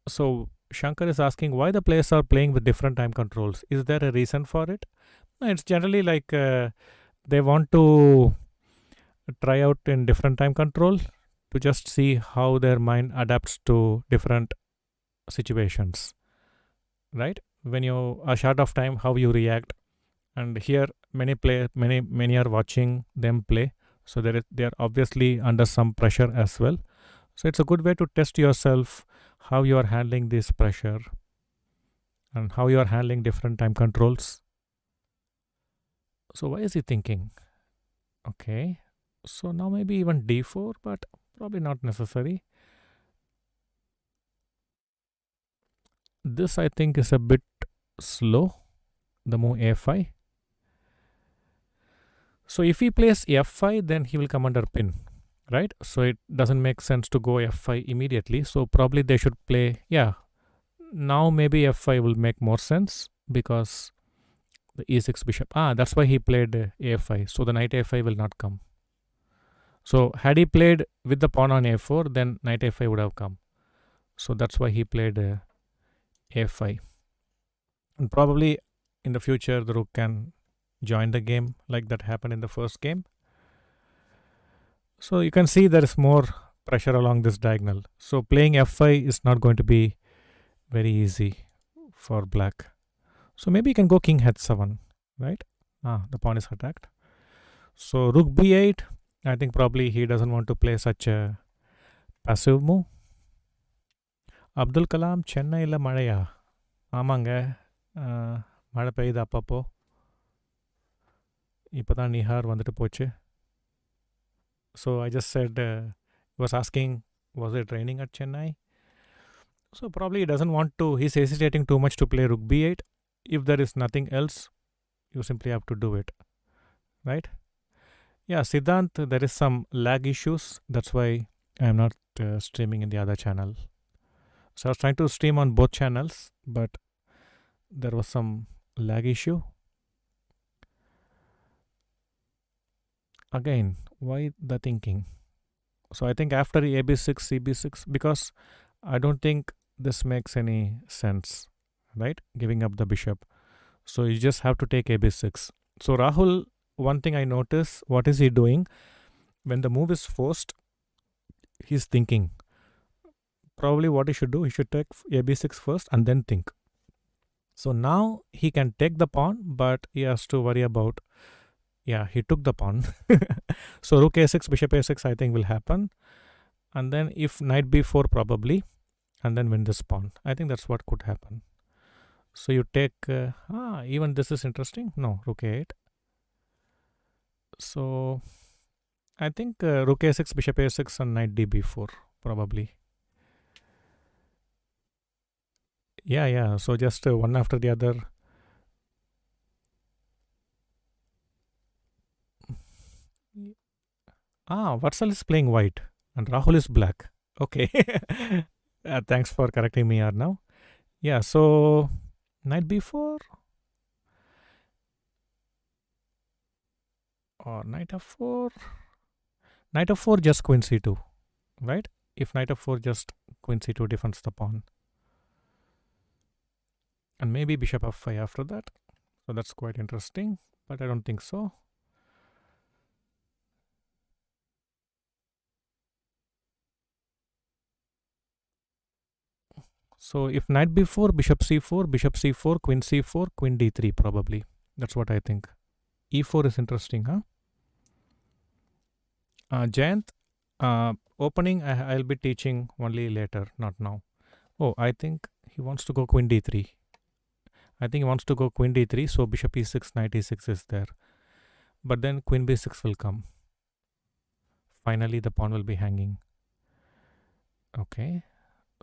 So Shankar is asking why the players are playing with different time controls. Is there a reason for it? No, it's generally like they want to try out in different time control to just see how their mind adapts to different situations, right? When you a short of time, how you react, and here many are watching them play, so they are obviously under some pressure as well. So it's a good way to test yourself how you are handling this pressure and how you are handling different time controls. So why is he thinking? Okay, so now maybe even d4, but probably not necessary. This I think is a bit slow, the move a5. So if he plays f5, then he will come under pin, right? So it doesn't make sense to go f5 immediately. So probably they should play, yeah, now maybe f5 will make more sense because the e6 bishop. That's why he played a5. So the knight a5 will not come. So had he played with the pawn on a4, then knight a5 would have come. So that's why he played a5. And probably in the future the rook can join the game like that happened in the first game. So you can see there is more pressure along this diagonal. So playing f5 is not going to be very easy for black. So maybe you can go king h7, right? The pawn is attacked. So rook b8. I think probably he doesn't want to play such a passive move. Abdul Kalam, சென்னையில் மழையா? ஆமாங்க, மழை பெய்யுது அப்பப்போ. இப்போ தான் நிஹார் வந்துட்டு போச்சு. So I just said, was asking, was it raining at Chennai? So probably he doesn't want to, he's hesitating too much to play rook b8. If there is nothing else, you simply have to do it, right? Yeah, Siddhant, there is some lag issues. That's why I'm not streaming in the other channel. So I was trying to stream on both channels, but there was some lag issue. Again, why the thinking? So I think after AB6, CB6, because I don't think this makes any sense, right? Giving up the bishop. So you just have to take AB6. So Rahul, one thing I notice, what is he doing? When the move is forced, he's thinking. Probably what he should do, he should take AB6 first and then think. So now he can take the pawn, but he has to worry about, yeah, he took the pawn. So rook A6, bishop A6 I think will happen. And then if knight B4 probably, and then win this pawn. I think that's what could happen. So you take, even this is interesting. No, rook A8. So I think rook A6, bishop A6 and knight DB4 probably. Yeah. So just one after the other. Vatsal is playing white and Rahul is black. Okay. Thanks for correcting me now. Yeah, so knight b4 or knight f4. Knight f4 just queen c2, right? If knight f4 just queen c2 defends the pawn. And maybe bishop f5 after that. So that's quite interesting, but I don't think so. So if knight b4, bishop c4, queen c4, queen d3 probably. That's what I think. e4 is interesting, huh? Jayant, opening I'll be teaching only later, not now. Oh, I think he wants to go queen d3. I think he wants to go queen d3, so bishop e6, knight e6 is there. But then queen b6 will come. Finally, the pawn will be hanging. Okay,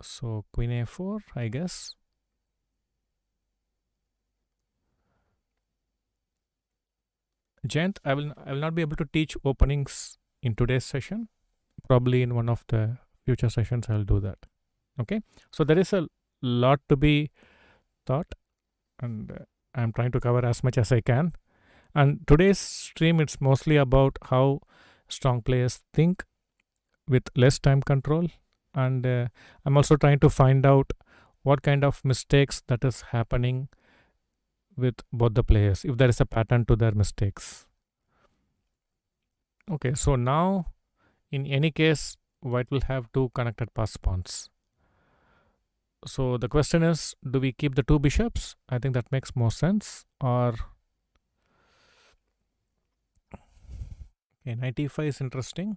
so queen a4, I guess. Jayant, I will not be able to teach openings in today's session. Probably in one of the future sessions I'll do that. Okay, so there is a lot to be taught, and I'm trying to cover as much as I can. And today's stream, it's mostly about how strong players think with less time control. And I'm also trying to find out what kind of mistakes that is happening with both the players, if there is a pattern to their mistakes. Okay, so now in any case, white will have two connected pass pawns. So the question is, do we keep the two bishops? I think that makes more sense. Or okay, knight e5 is interesting.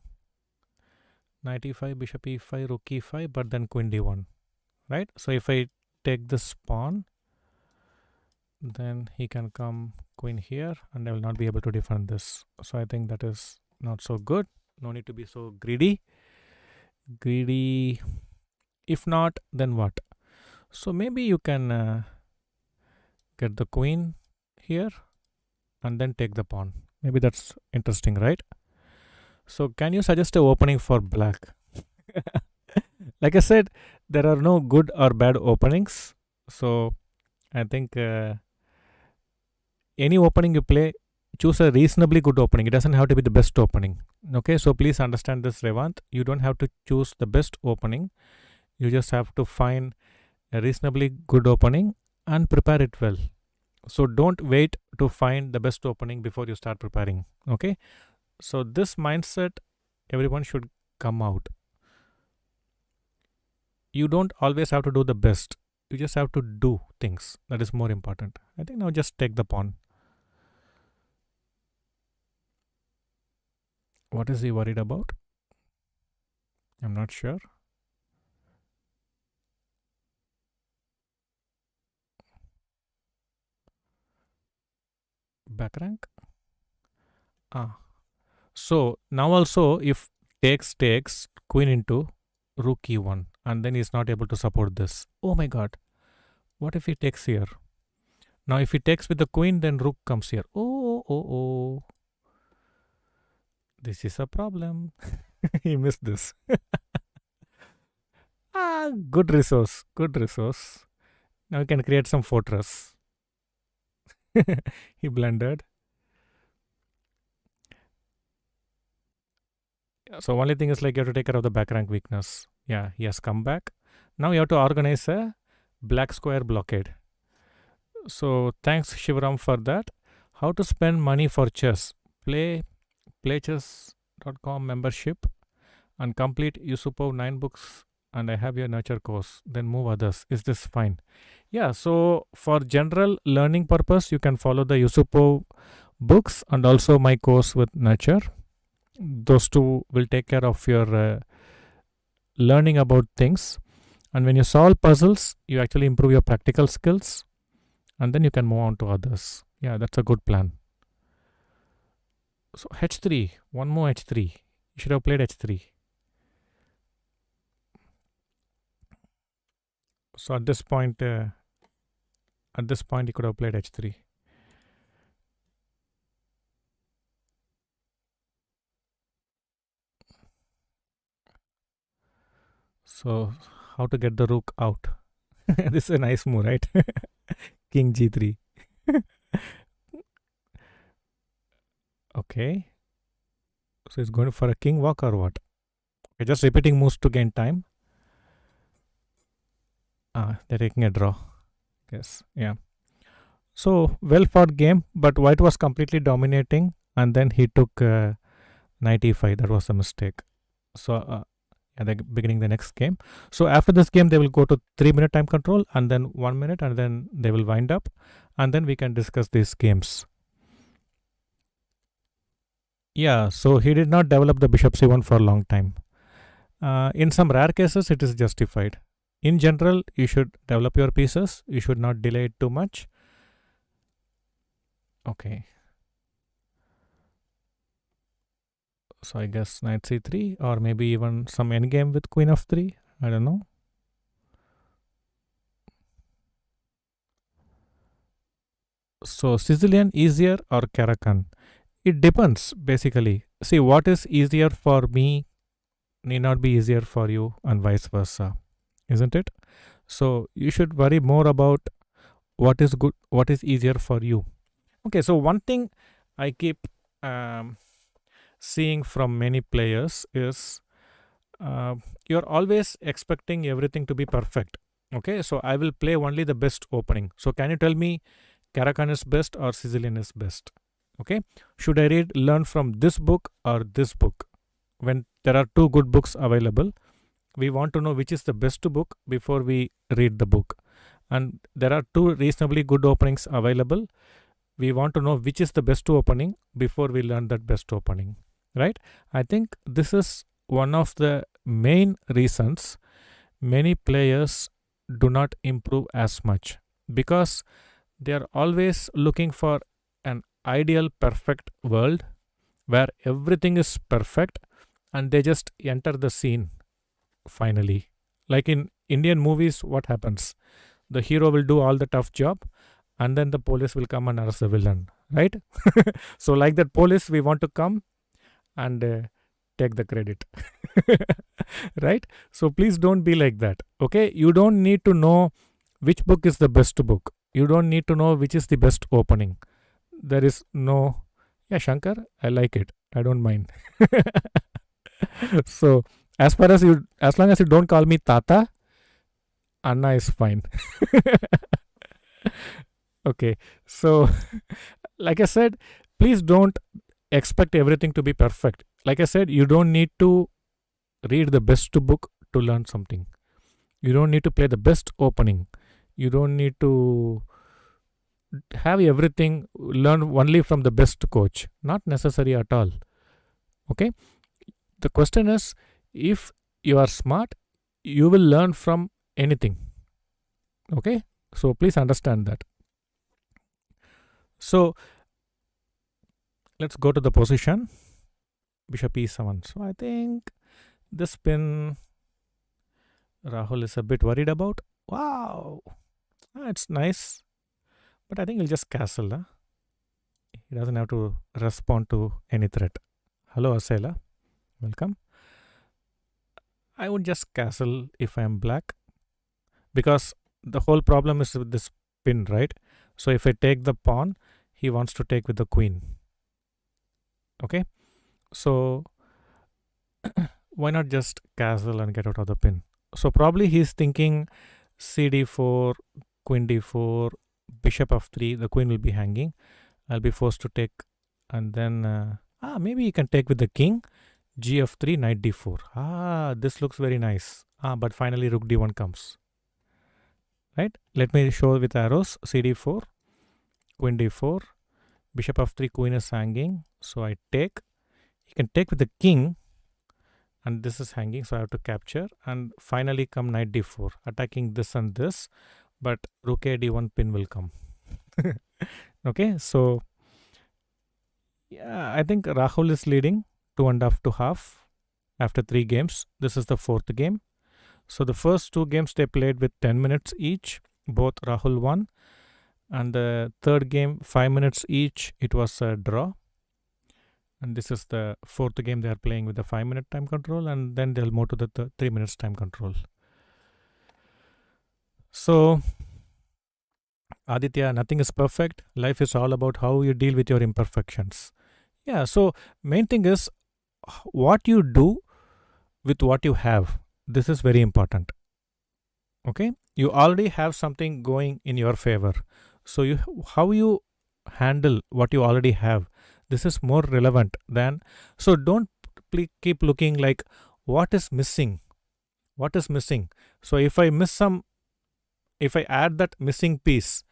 Knight e5, bishop e5, rook e5, but then queen d1, right? So if I take this pawn, then he can come queen here, and I will not be able to defend this. So I think that is not so good. No need to be so greedy. If not, then what? So maybe you can get the queen here and then take the pawn. Maybe that's interesting, right? So can you suggest an opening for black? Like I said, there are no good or bad openings. So I think any opening you play, choose a reasonably good opening. It doesn't have to be the best opening. Okay, so please understand this, Revant. You don't have to choose the best opening. You just have to find a reasonably good opening and prepare it well. So don't wait to find the best opening before you start preparing. Okay, so this mindset everyone should come out. You don't always have to do the best. You just have to do things. That is more important. I think now just take the pawn. What is he worried about? I'm not sure. Back rank. So now also if takes queen into rook e1, and then he's not able to support this. Oh my god. What if he takes here? Now if he takes with the queen, then rook comes here. Oh. This is a problem. He missed this. Ah, good resource. Good resource. Now we can create some fortress. He blundered. So only thing is like you have to take care of the back rank weakness. Yeah, he has come back. Now you have to organize a black square blockade. So thanks Shivaram for that. How to spend money for chess? Play playchess.com membership and complete Yusupov 9 books, and I have your nurture course. Then move others. Is this fine? Yeah, so for general learning purpose, you can follow the Yusupov books and also my course with nurture. Those two will take care of your learning about things. And when you solve puzzles, you actually improve your practical skills and then you can move on to others. Yeah, that's a good plan. So h3, one more h3. You should have played h3. So at this point, you could have played h3. So how to get the rook out? This is a nice move, right? King g3. Okay. So it's going for a king walk or what? Okay, just repeating moves to gain time. They're taking a draw. Yes, yeah. So well fought game, but white was completely dominating, and then he took knight e5. That was a mistake. So they're beginning the next game. So after this game, they will go to 3-minute time control, and then 1 minute, and then they will wind up, and then we can discuss these games. Yeah, so he did not develop the bishop c1 for a long time. In some rare cases, it is justified. In general, you should develop your pieces. You should not delay it too much. Okay. So I guess knight c3 or maybe even some endgame with queen of 3. I don't know. So Sicilian easier or Caracan? It depends basically. See, what is easier for me need not be easier for you and vice versa, isn't it? So you should worry more about what is good, what is easier for you. Okay, so one thing I keep seeing from many players is you're always expecting everything to be perfect. Okay, so I will play only the best opening. So can you tell me Caracan is best or Sicilian is best? Okay, should I learn from this book or this book? When there are two good books available, we want to know which is the best book before we read the book. And there are two reasonably good openings available. We want to know which is the best opening before we learn that best opening, right? I think this is one of the main reasons many players do not improve as much, because they are always looking for an ideal perfect world where everything is perfect and they just enter the scene finally. Like in Indian movies, what happens? The hero will do all the tough job and then the police will come and arrest the villain, right? So like that police, we want to come and take the credit. Right? So please don't be like that. Okay, you don't need to know which book is the best book. You don't need to know which is the best opening. There is no, yeah, Shankar, I like it, I don't mind. So as long as you don't call me Tata, Anna is fine. Okay, so like I said, please don't expect everything to be perfect. Like I said, you don't need to read the best book to learn something. You don't need to play the best opening. You don't need to have everything learn only from the best coach. Not necessary at all. Okay, the question is, if you are smart, you will learn from anything. Okay, so please understand that. So let's go to the position. Bishop e7. So I think this pin Rahul is a bit worried about. Wow, it's nice, but I think he'll just castle. Huh? He doesn't have to respond to any threat. Hello Asela, welcome. I would just castle if I am black, because the whole problem is with this pin, right? So if I take the pawn, he wants to take with the queen. Okay, so why not just castle and get out of the pin? So probably he's thinking cd4, queen d4, bishop f3, the queen will be hanging. I'll be forced to take, and then maybe he can take with the king, gf3, knight d4. This looks very nice. But finally rook d1 comes. Right? Let me show with arrows. cd4, queen d4, bishop f3, queen is hanging. So I take. He can take with the king, and this is hanging, so I have to capture. And finally come knight d4, attacking this and this, but rook a d1 pin will come. Okay, so yeah, I think Raahul is leading 2.5 to half after 3 games. This is the 4th game. So the first 2 games they played with 10 minutes each. Both Raahul won. And the third game, 5 minutes each. It was a draw. And this is the 4th game they are playing with the 5-minute time control. And then they'll move to the 3 minutes time control. So, Aditya, nothing is perfect. Life is all about how you deal with your imperfections. Yeah, so main thing is what you do with what you have. This is very important. Okay, you already have something going in your favor. So how you handle what you already have, this is more relevant than. So don't keep looking like what is missing. So if I add that missing piece,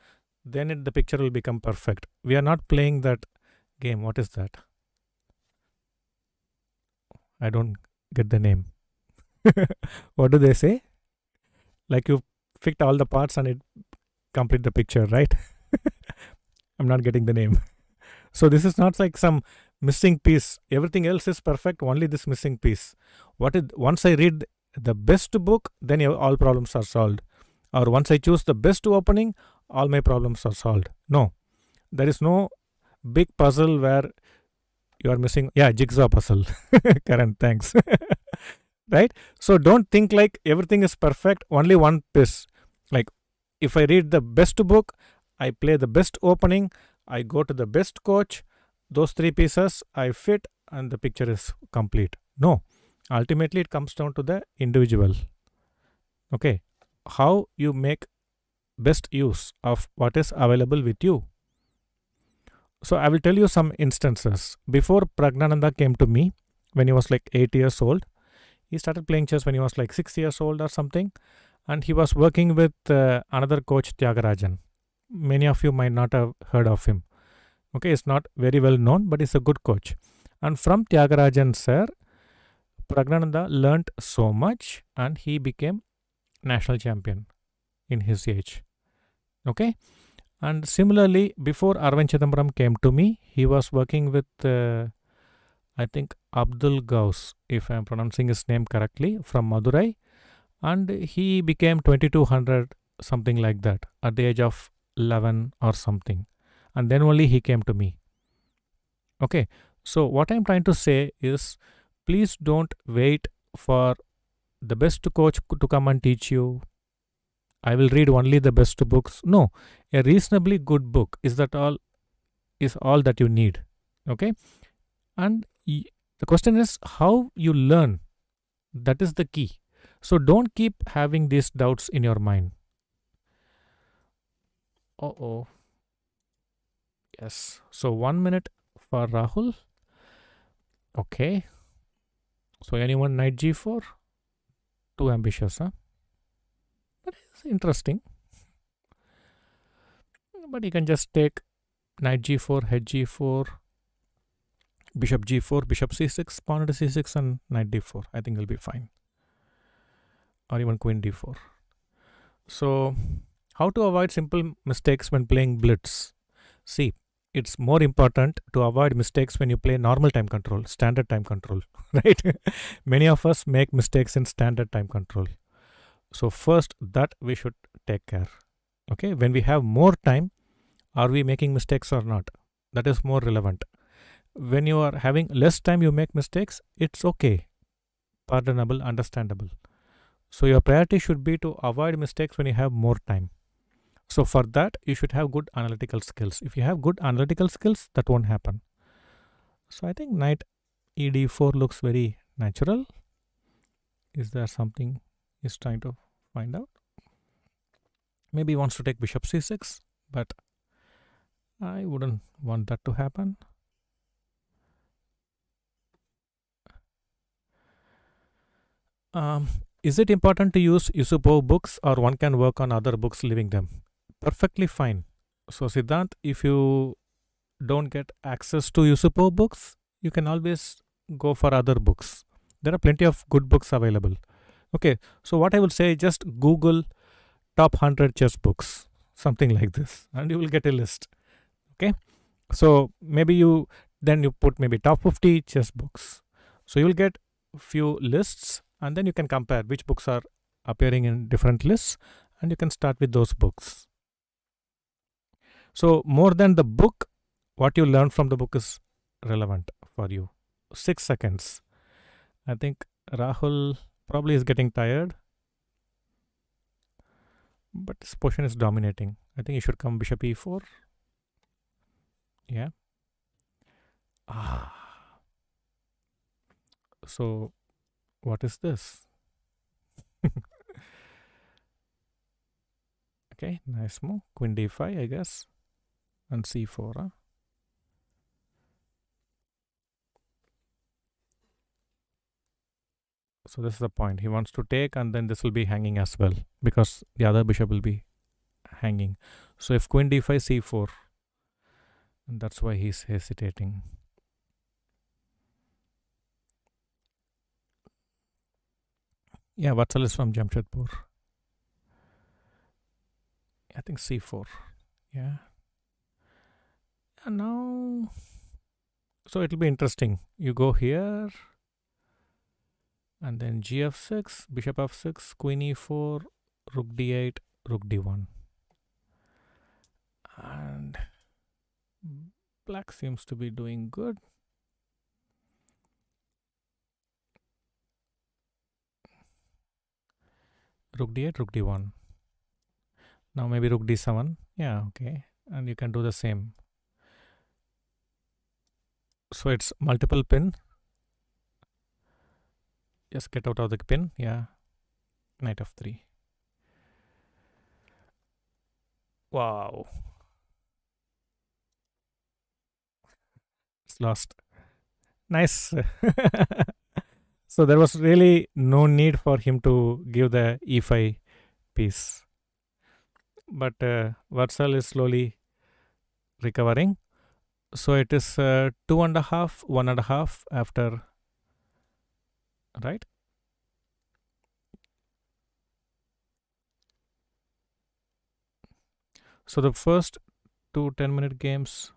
then the picture will become perfect. We are not playing that game. What is that? I don't get the name. What do they say? Like you picked all the parts and it complete the picture, right? I'm not getting the name. So this is not like some missing piece. Everything else is perfect. Only this missing piece. Once I read the best book, then all problems are solved. Or once I choose the best opening, all my problems are solved. No, there is no big puzzle where you are missing. Yeah, jigsaw puzzle. Karan, thanks. Right? So don't think like everything is perfect, only one piece. Like if I read the best book, I play the best opening, I go to the best coach, those 3 pieces I fit and the picture is complete. No, ultimately it comes down to the individual. Okay, how you make best use of what is available with you. So I will tell you some instances. Before Pragnananda came to me, when he was like 8 years old, he started playing chess when he was like 6 years old or something. And he was working with another coach, Tyagarajan. Many of you might not have heard of him. Okay, he's not very well known, but he's a good coach. And from Tyagarajan sir, Pragnananda learnt so much and he became national champion in his age. Okay. And similarly, before Arvind Chidambaram came to me, he was working with, I think, Abdul Gauss, if I am pronouncing his name correctly, from Madurai. And he became 2200, something like that, at the age of 11 or something. And then only he came to me. Okay. So what I'm trying to say is, please don't wait for the best coach to come and teach you. I will read only the best books. No, a reasonably good book is all that you need. Okay. And the question is how you learn. That is the key. So don't keep having these doubts in your mind. Yes. So 1 minute for Raahul. Okay. So anyone knight g4? Too ambitious, huh? But it's interesting. But you can just take knight g4, head g4, bishop g4, bishop c6, pawn to c6 and knight d4. I think it'll be fine. Or even queen d4. So how to avoid simple mistakes when playing Blitz? See, it's more important to avoid mistakes when you play normal time control, standard time control, right? Many of us make mistakes in standard time control. So first that we should take care. Okay, when we have more time, are we making mistakes or not? That is more relevant. When you are having less time, you make mistakes, it's okay. pardonable, understandable. So your priority should be to avoid mistakes when you have more time. So for that, you should have good analytical skills. If you have good analytical skills, that won't happen. So I think knight ed4 looks very natural. Is there something he's trying to find out? Maybe he wants to take bishop c6, but I wouldn't want that to happen. Is it important to use Yusupov books, or one can work on other books leaving them? Perfectly fine. So Siddhant, if you don't get access to Yusupov books, you can always go for other books. There are plenty of good books available. Okay, so what I will say, just Google top 100 chess books, something like this, and you will get a list. Okay, so maybe you put maybe top 50 chess books. So you will get few lists, and then you can compare which books are appearing in different lists, and you can start with those books. So more than the book, what you learn from the book is relevant for you. 6 seconds. I think Raahul probably is getting tired, but his position is dominating. I think he should come bishop e4. Yeah. So what is this? Okay, nice move. Queen d5, I guess, and c4. Huh? So this is the point. He wants to take, and then this will be hanging as well, because the other bishop will be hanging. So if queen d5, c4, and that's why he's hesitating. Yeah, Vatsal is from Jamshedpur. I think c4. Yeah. And now, so it'll be interesting. You go here, and then gf6, bishop f6, queen e4, rook d8, rook d1. And black seems to be doing good. Rook d8, rook d1. Now maybe rook d7. Yeah, okay. And you can do the same. So it's multiple pin. Just get out of the pin. Yeah. Knight f3. Wow. It's lost. Nice. So there was really no need for him to give the e5 piece. But Vatsal is slowly recovering. So it is 2.5, 1.5 after, right? So the first 2 10-minute games,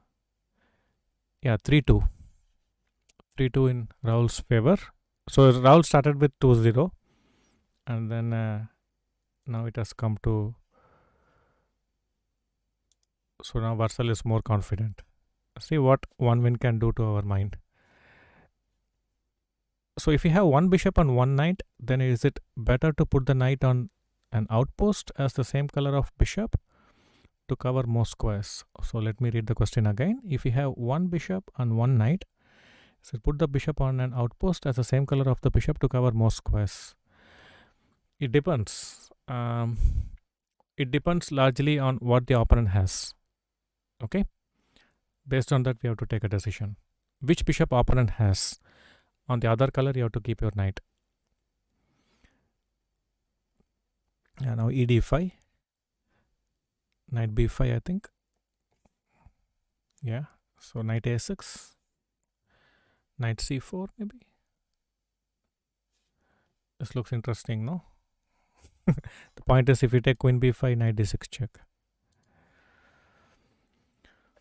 yeah, 3-2. 3-2 in Rahul's favor. So Rahul started with 2-0, and then now it has come to, so now Vatsal is more confident. See what one win can do to our mind. So if you have one bishop and one knight, then is it better to put the knight on an outpost as the same color of bishop to cover more squares? So let me read the question again. If you have one bishop and one knight, so put the bishop on an outpost as the same color of the bishop to cover more squares. It depends. It depends largely on what the opponent has. Okay. Based on that, we have to take a decision. Which bishop opponent has? On the other color, you have to keep your knight. And now ed5. Knight b5, I think. Yeah. So knight a6. Knight c4, maybe. This looks interesting, no? The point is, if you take queen b5, knight d6 check.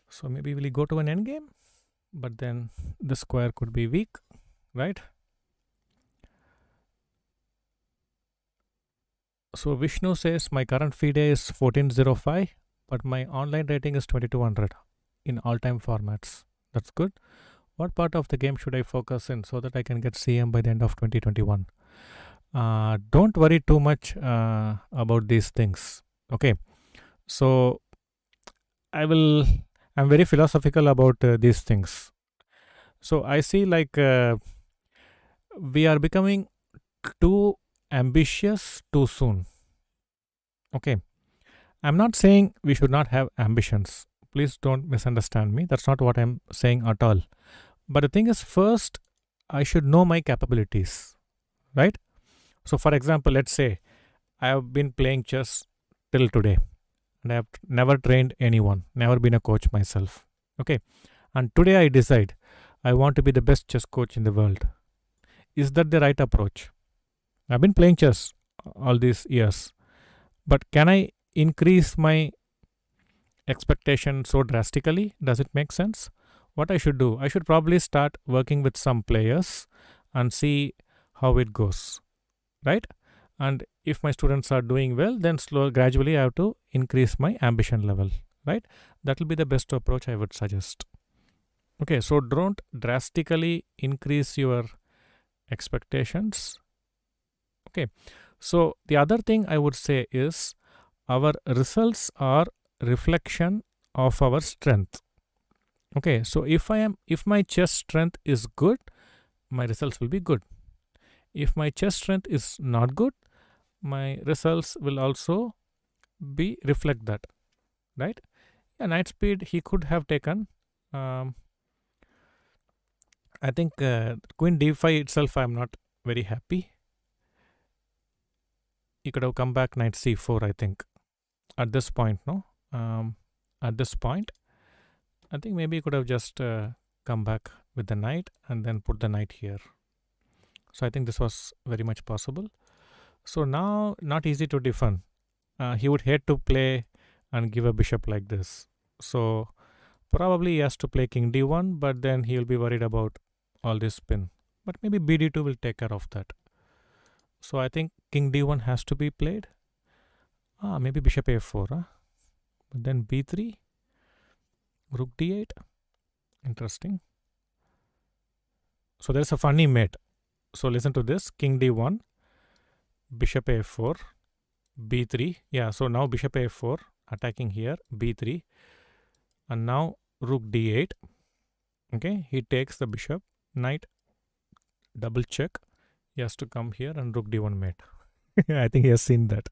So maybe will he go to an endgame? But then the square could be weak, right? So Vishnu says my current FIDE is 1405, but my online rating is 2200 in all-time formats. That's good. What part of the game should I focus in so that I can get CM by the end of 2021? Don't worry too much about these things. Okay, so I will. I'm very philosophical about these things. So I see like we are becoming too ambitious too soon. Okay, I'm not saying we should not have ambitions. Please don't misunderstand me. That's not what I'm saying at all. But the thing is, first, I should know my capabilities, right? So, for example, let's say I have been playing chess till today and I have never trained anyone, never been a coach myself. Okay, and today I decide I want to be the best chess coach in the world. Is that the right approach? I've been playing chess all these years, but can I increase my expectation so drastically? Does it make sense? What I should do? I should probably start working with some players and see how it goes, right? And if my students are doing well, then gradually I have to increase my ambition level, right? That will be the best approach I would suggest. Okay, so don't drastically increase your expectations. Okay, so the other thing I would say is our results are reflection of our strength. Okay, so if my chess strength is good, my results will be good. If my chess strength is not good, my results will also be reflect that, right? Yeah, knight speed he could have taken. um, I think queen d5 itself I'm not very happy. He could have come back knight c4, I think, at this point. No, at this point I think maybe he could have just come back with the knight and then put the knight here. So I think this was very much possible. So now not easy to defend. He would hate to play and give a bishop like this. So probably he has to play king d1, but then he will be worried about all this spin. But maybe bd2 will take care of that. So I think king d1 has to be played. Maybe bishop a4. But then b3, rook d8. Interesting. So there's a funny mate. So listen to this: king d1, bishop a4, b3. Yeah, so now bishop a4 attacking here, b3, and now rook d8. Okay, he takes the bishop, knight, double check. He has to come here and rook d1 mate. I think he has seen that.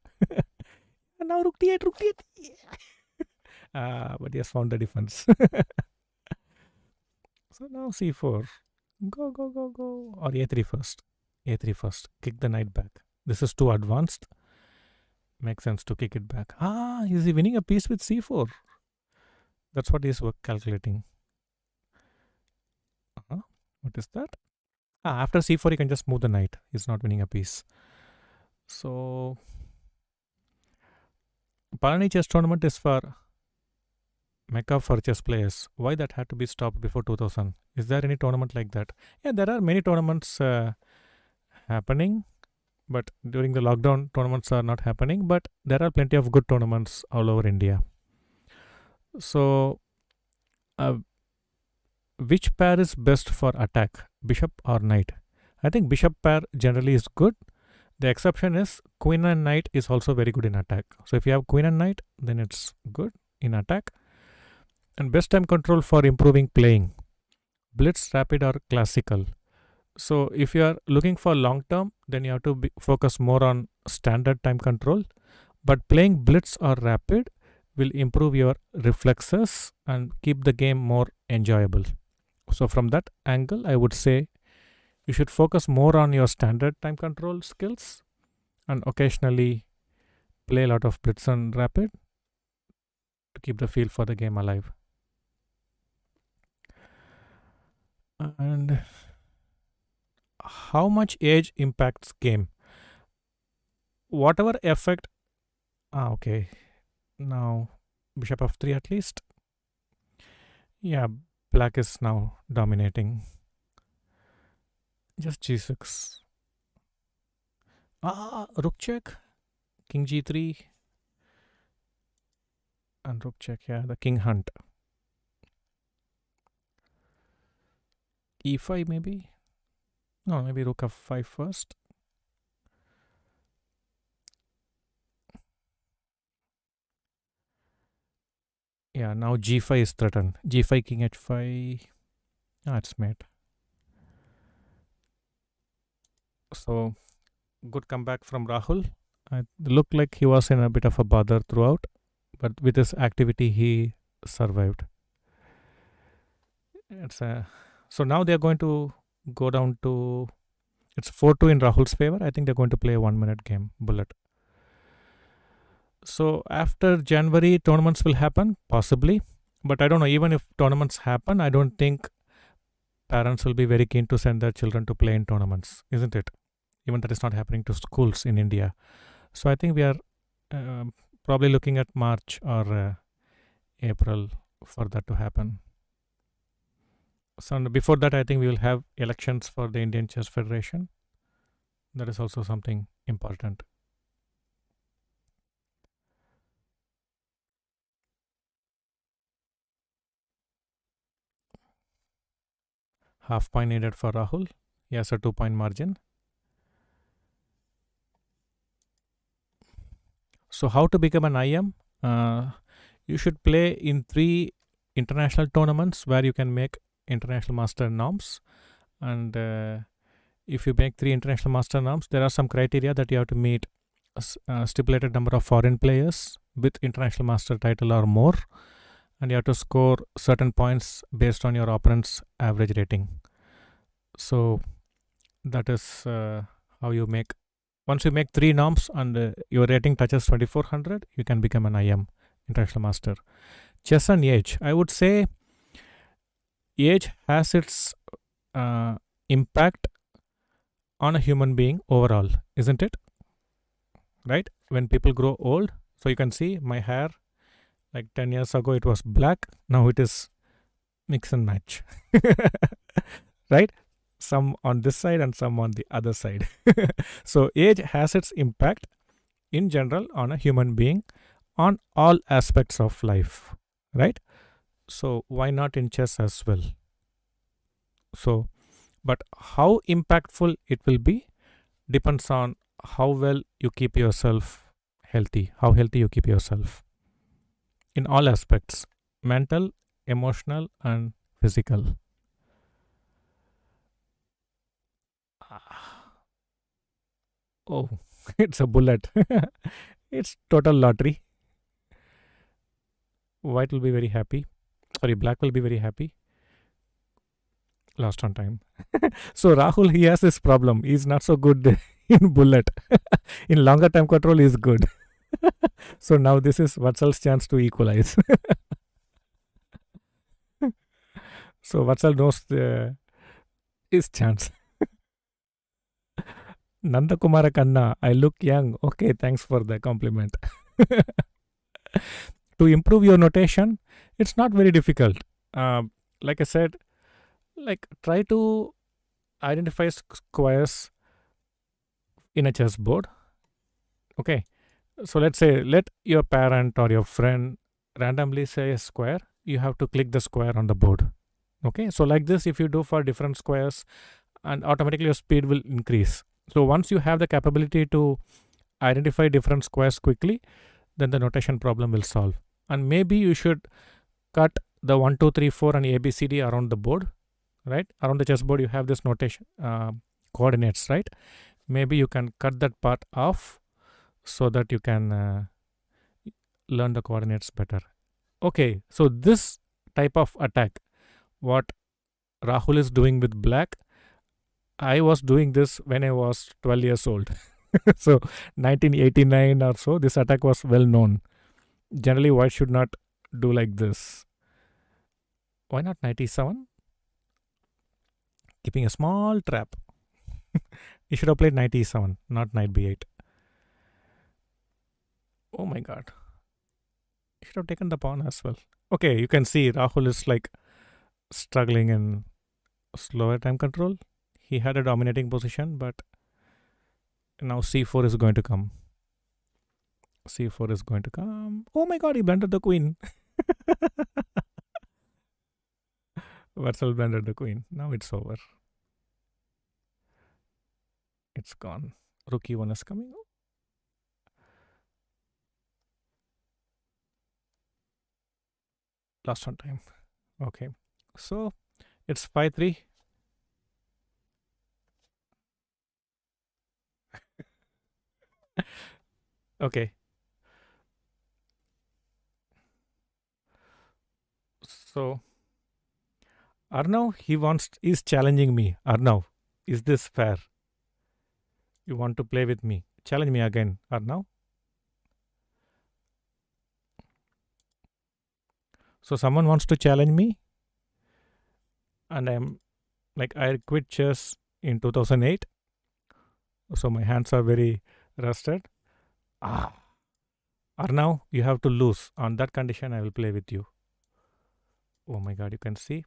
And now rook d8, rook d8. Yeah. But he has found the defense. So now c4. Go, go, go, go. Or a3 first. a3 first. Kick the knight back. This is too advanced. Makes sense to kick it back. Is he winning a piece with c4? That's what he's calculating. What is that? After c4, he can just move the knight. He's not winning a piece. So, Palani chess tournament is for Mecca for chess players. Why that had to be stopped before 2000? Is there any tournament like that? Yeah, there are many tournaments happening, but during the lockdown, tournaments are not happening. But there are plenty of good tournaments all over India. So, which pair is best for attack, bishop or knight? I think bishop pair generally is good. The exception is queen and knight is also very good in attack. So if you have queen and knight, then it's good in attack. And best time control for improving playing, blitz, rapid or classical. So if you are looking for long term, then you have to focus more on standard time control. But playing blitz or rapid will improve your reflexes and keep the game more enjoyable. So from that angle, I would say you should focus more on your standard time control skills and occasionally play a lot of blitz and rapid to keep the feel for the game alive. And how much age impacts game? Whatever effect. Okay. Now bishop f3 at least. Yeah, black is now dominating. Just g6. Rook check. King g3. And rook check. Yeah, the king hunt. e5 maybe. No, maybe rook f5 first. Yeah, now g5 is threatened. g5, king h5. Ah, it's mate. So good comeback from Rahul. It looked like he was in a bit of a bother throughout, but with his activity, he survived. It's a So now they are going to go down to, it's 4-2 in Rahul's favor. I think they're going to play a 1 minute game, bullet. So after January, tournaments will happen, possibly. But I don't know, even if tournaments happen, I don't think parents will be very keen to send their children to play in tournaments, isn't it? Even that is not happening to schools in India. So I think we are probably looking at March or April for that to happen. So before that, I think we will have elections for the Indian Chess Federation. That is also something important. Half point needed for Rahul. He has a 2-point margin. So how to become an IM? You should play in 3 international tournaments where you can make international master norms. And if you make 3 international master norms, there are some criteria that you have to meet. A stipulated number of foreign players with international master title or more, and you have to score certain points based on your opponent's average rating. So that is how you make. Once you make 3 norms and your rating touches 2400, you can become an IM, international master. Chess and age, I would say age has its impact on a human being overall, isn't it? Right? When people grow old, so you can see my hair, like 10 years ago it was black, now it is mix and match. Right? Some on this side and some on the other side. So age has its impact in general on a human being on all aspects of life, right? So why not in chess as well? So, but how impactful it will be depends on how well you keep yourself healthy, how healthy you keep yourself in all aspects, mental, emotional, and physical. Oh, it's a bullet. It's total lottery. White will be very happy. Sorry, black will be very happy. Lost on time. So Rahul, he has this problem. He's not so good in bullet. In longer time control, he's good. So now this is Vatsal's chance to equalize. So Vatsal knows his chance. Nandakumara Kanna, I look young. Okay, thanks for the compliment. To improve your notation, it's not very difficult. Like I said, like try to identify squares in a chessboard. Okay, so let's say let your parent or your friend randomly say a square. You have to click the square on the board. Okay, so like this, if you do for different squares, and automatically your speed will increase. So once you have the capability to identify different squares quickly, then the notation problem will solve. And maybe you should cut the 1 2 3 4 and ABCD around the board, right? Around the chessboard you have this notation coordinates, right? Maybe you can cut that part off so that you can learn the coordinates better. Okay, so this type of attack, what Rahul is doing with black, I was doing this when I was 12 years old. So 1989 or so, this attack was well known. Generally, white should not do like this. Why not 97? Keeping a small trap. You should have played 97, not knight b8. Oh my god. You should have taken the pawn as well. Okay, you can see Rahul is like struggling in slower time control. He had a dominating position, but now c4 is going to come. C4 is going to come. Oh my god, he blundered the queen. Vatsal blundered the queen. Now it's over. It's gone. Rook e1 is coming. Last on time. Okay. So it's 5-3. Okay. So Arnav, is challenging me. Arnav, is this fair? You want to play with me? Challenge me again, Arnav. So someone wants to challenge me, and I'm like I quit chess in 2008, so my hands are very rusted. Ah, Arnav, you have to lose. On that condition, I will play with you. Oh my God, you can see.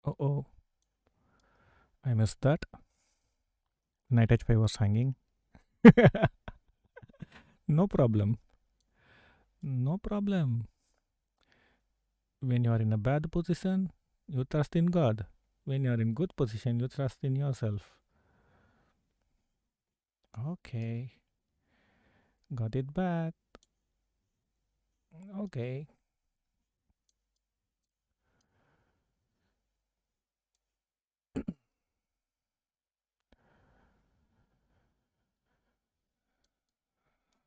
Oh, oh, I missed that. Knight h5 was hanging. No problem. No problem. When you are in a bad position, you trust in God. When you are in good position, you trust in yourself. Okay, got it back. Okay.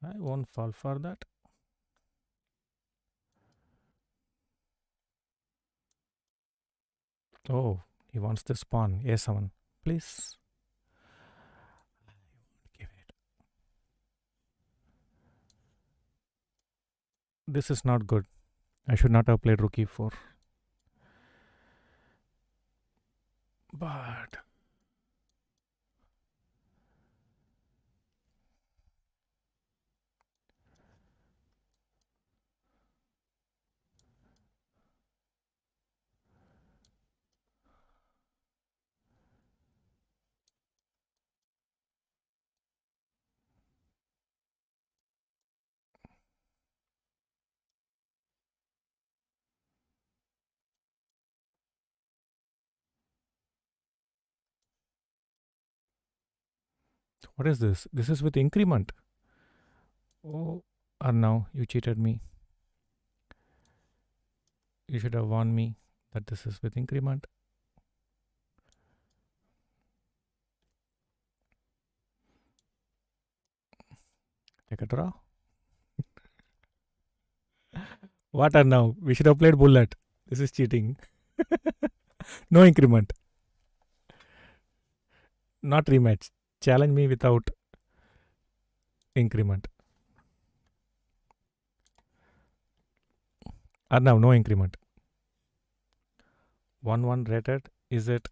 I won't fall for that. Oh, he wants this pawn. A7. Please give it. This is not good. I should not have played rook e4. But what is this? This is with increment. Oh, now you cheated me. You should have warned me that this is with increment. Take a draw. What are now? We should have played bullet. This is cheating. No increment. Not rematch. Challenge me without increment. Or now, no increment. 1-1 rated. Is it?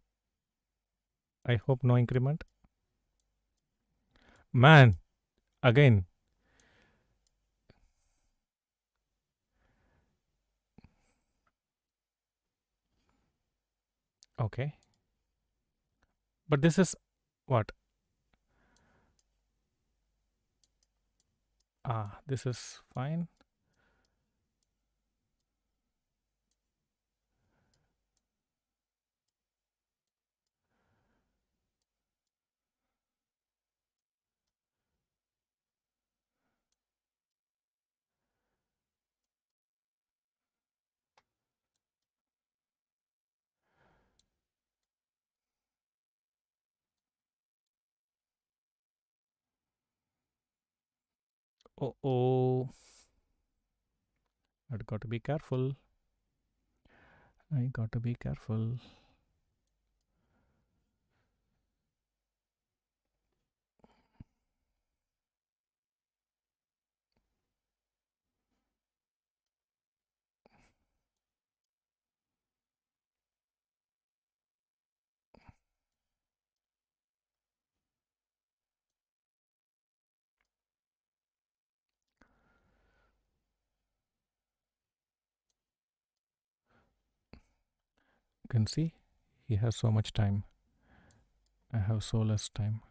I hope no increment. Man, again. Okay. But this is what? Ah, this is fine. Oh, oh. I got to be careful. I got to be careful. can see he has so much time. I have so less time.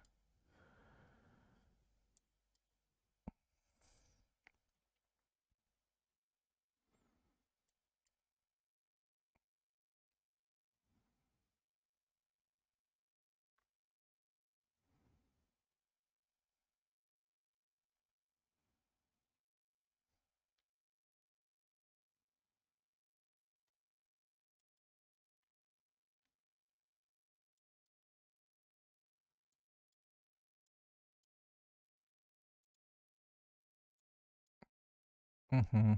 Mm-hmm.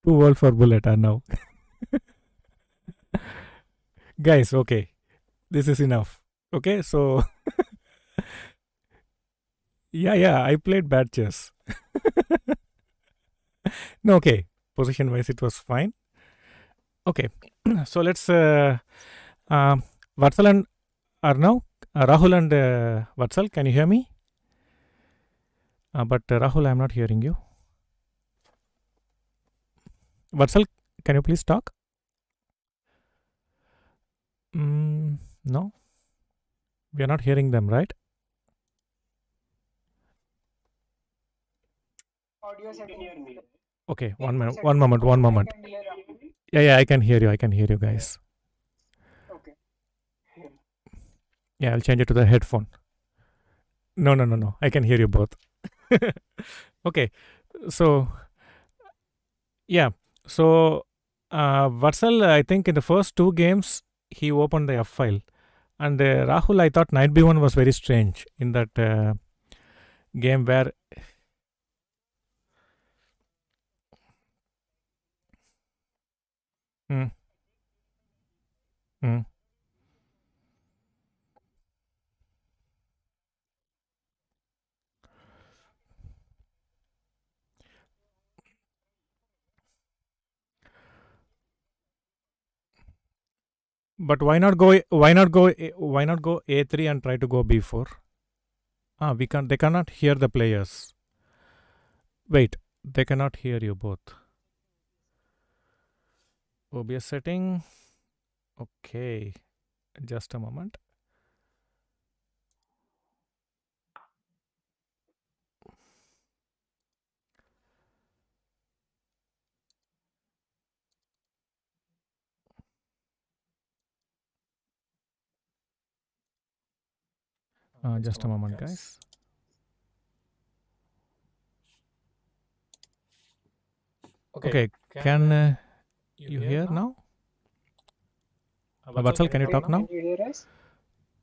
Too old for bullet now. Guys, okay. This is enough. Okay, so yeah, I played bad chess. No, okay. Position wise, it was fine. Okay, so let's Vatsal and Arnav, Rahul and Vatsal, can you hear me? But Rahul, I'm not hearing you. Vatsal, can you please talk? No, we are not hearing them, right? Okay, one moment. Yeah, I can hear you guys. Yeah, I'll change it to the headphone. No. I can hear you both. Okay, so yeah, so Vatsal, I think in the first two games he opened the F file, and Rahul, I thought Knight B1 was very strange in that game where. Mm, mm. But why not go? Why not go A3 and try to go B4? We can't. They cannot hear the players. Wait, they cannot hear you both. OBS setting. Okay, just a moment. Just a moment, guys. Okay, can you hear now? Vatsal, can you talk now? Can you hear us?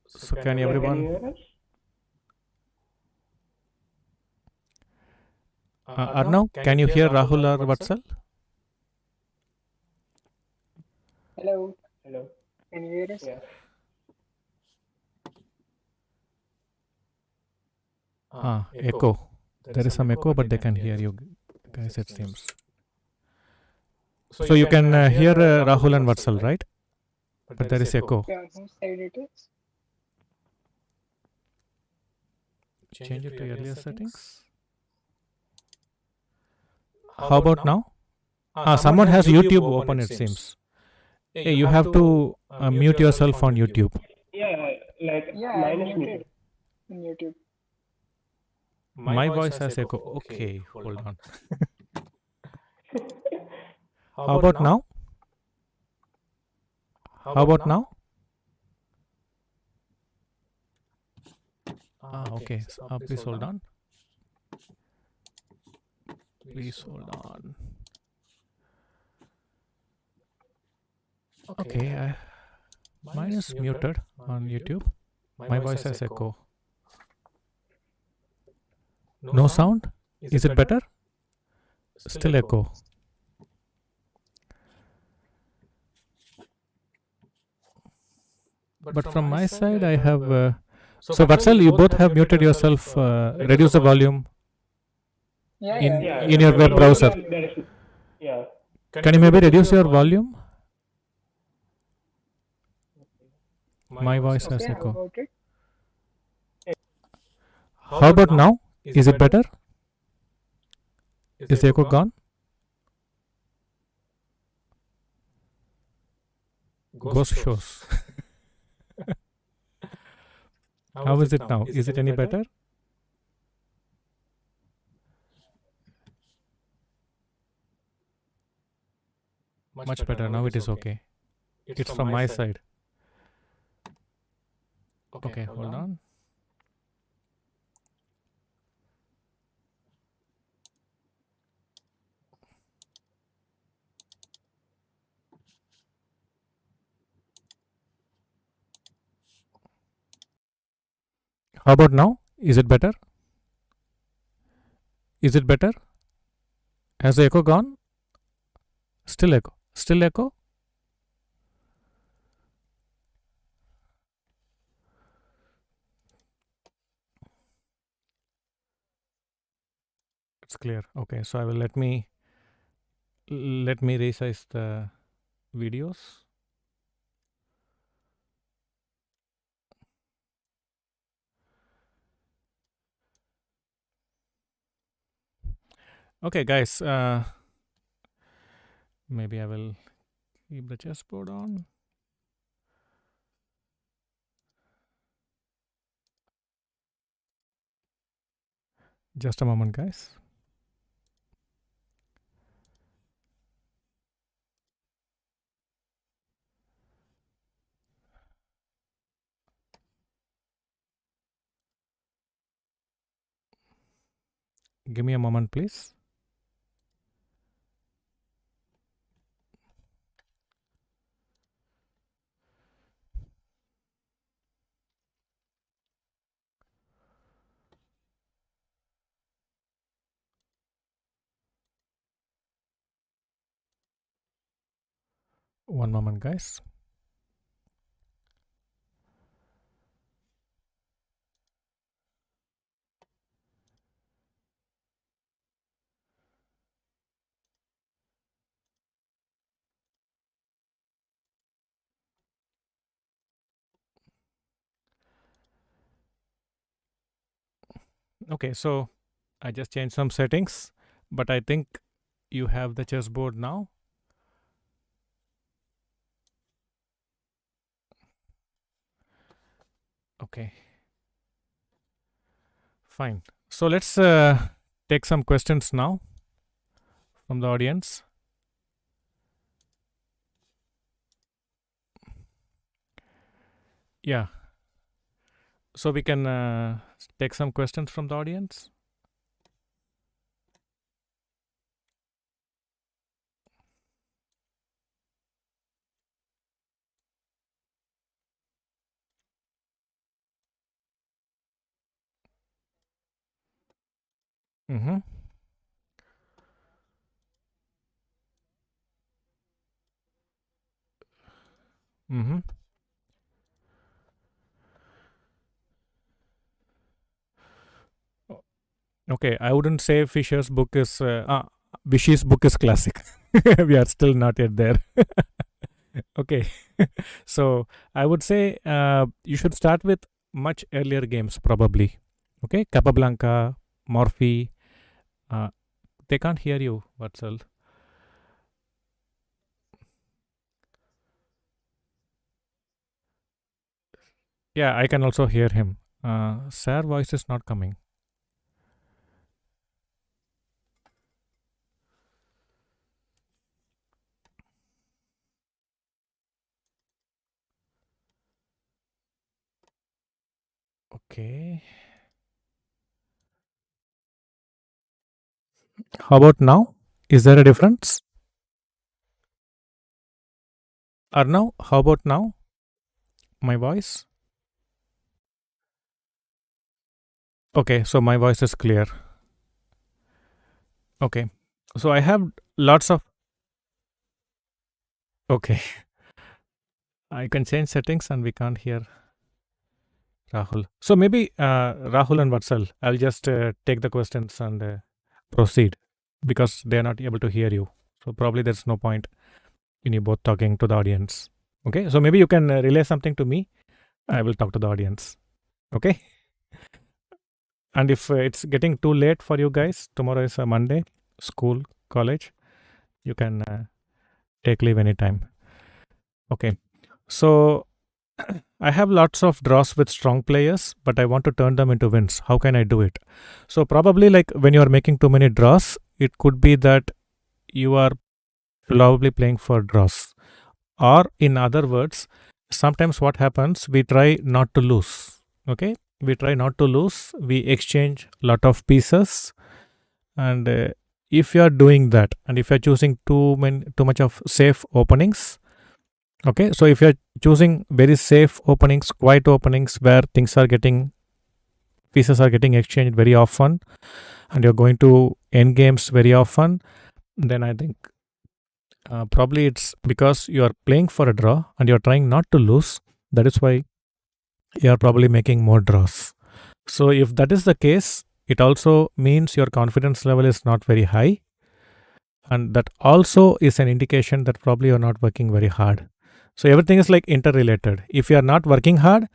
So can everyone? Arnav, can you hear Rahul or Vatsal? Hello. Can you hear us? Echo. There is some echo, but they can hear you guys, it seems. So you can hear Rahul and Vatsal, right? But there is echo. Yeah, on whose side it is? Change it to earlier settings. How about now? Someone has YouTube open, it seems. Hey, you have to mute yourself on YouTube. Yeah, mine is muted on YouTube. My voice has echo. Okay, hold on. How about now? Okay. Please hold on. Okay, mine is muted on YouTube. My voice has echo. No sound? Is it better? Still echo. But from my side, I have. So, Vatsal, you both have muted yourself. Reduce the volume in Yeah, in your web definitely. browser. Yeah. Can you maybe reduce your volume? My voice has Okay, how echo. about it? How about now? Is it better? Is the echo gone? Ghost shows. How is it now? Is it any better? Much better. Now it is okay. It's from my side. Okay, hold on. How about now? Is it better? Is it better? Has the echo gone? Still echo. Still echo? It's clear. Okay, so I will let me resize the videos. Okay, guys. Maybe I will keep the chessboard on. Just a moment, guys. Give me a moment, please. One moment, guys. Okay, so I just changed some settings, but I think you have the chessboard now. Okay, fine. So let's take some questions now from the audience. Yeah. So we can take some questions from the audience. Mm-hmm. Mm-hmm. Okay, I wouldn't say Fisher's book is Vishy's book is classic. We are still not yet there. Okay, so I would say you should start with much earlier games probably. Okay, Capablanca, Morphe. Uh, they can't hear you, Vatsal. Yeah, I can also hear him. Sir voice is not coming. Okay. How about now? Is there a difference? Or now? How about now? My voice? Okay, so my voice is clear. Okay. So I have lots of. Okay. I can change settings and we can't hear Rahul. So maybe Rahul and Vatsal, I'll just take the questions and proceed because they are not able to hear you. So probably there's no point in you both talking to the audience. Okay, so maybe you can relay something to me. I will talk to the audience. Okay. And if it's getting too late for you guys, tomorrow is a Monday, school, college, you can take leave anytime. Okay. So I have lots of draws with strong players, but I want to turn them into wins. How can I do it? So probably like when you are making too many draws, it could be that you are probably playing for draws. Or in other words, sometimes what happens, we try not to lose. Okay? We try not to lose. We exchange lot of pieces, and if you are doing that, and if you are choosing too much of safe openings, okay, so if you are choosing very safe openings, quiet openings where things are getting pieces are getting exchanged very often, and you're going to end games very often, then I think probably it's because you are playing for a draw and you're trying not to lose. That is why you are probably making more draws. So if that is the case, it also means your confidence level is not very high, and that also is an indication that probably you're not working very hard. So everything is like interrelated. If you are not working hard,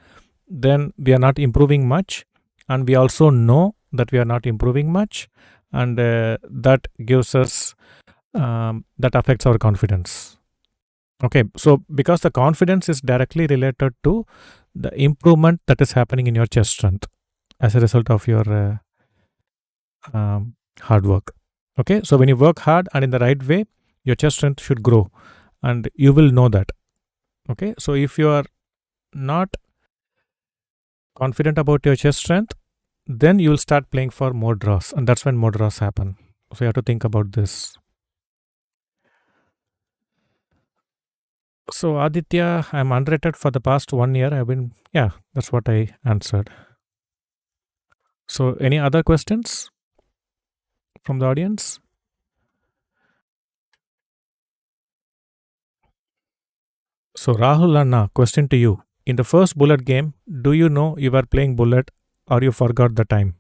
then we are not improving much, and we also know that we are not improving much, and that gives us that affects our confidence. Okay, so because the confidence is directly related to the improvement that is happening in your chest strength as a result of your hard work. Okay, so when you work hard and in the right way, your chest strength should grow, and you will know that. Okay, so if you are not confident about your chest strength, then you will start playing for more draws, and that's when more draws happen. So you have to think about this. So Aditya, I'm unrated for the past 1 year. I've been, yeah, that's what I answered. So any other questions from the audience? So Rahul Anna, question to you. In the first bullet game, do you know you were playing bullet or you forgot the time?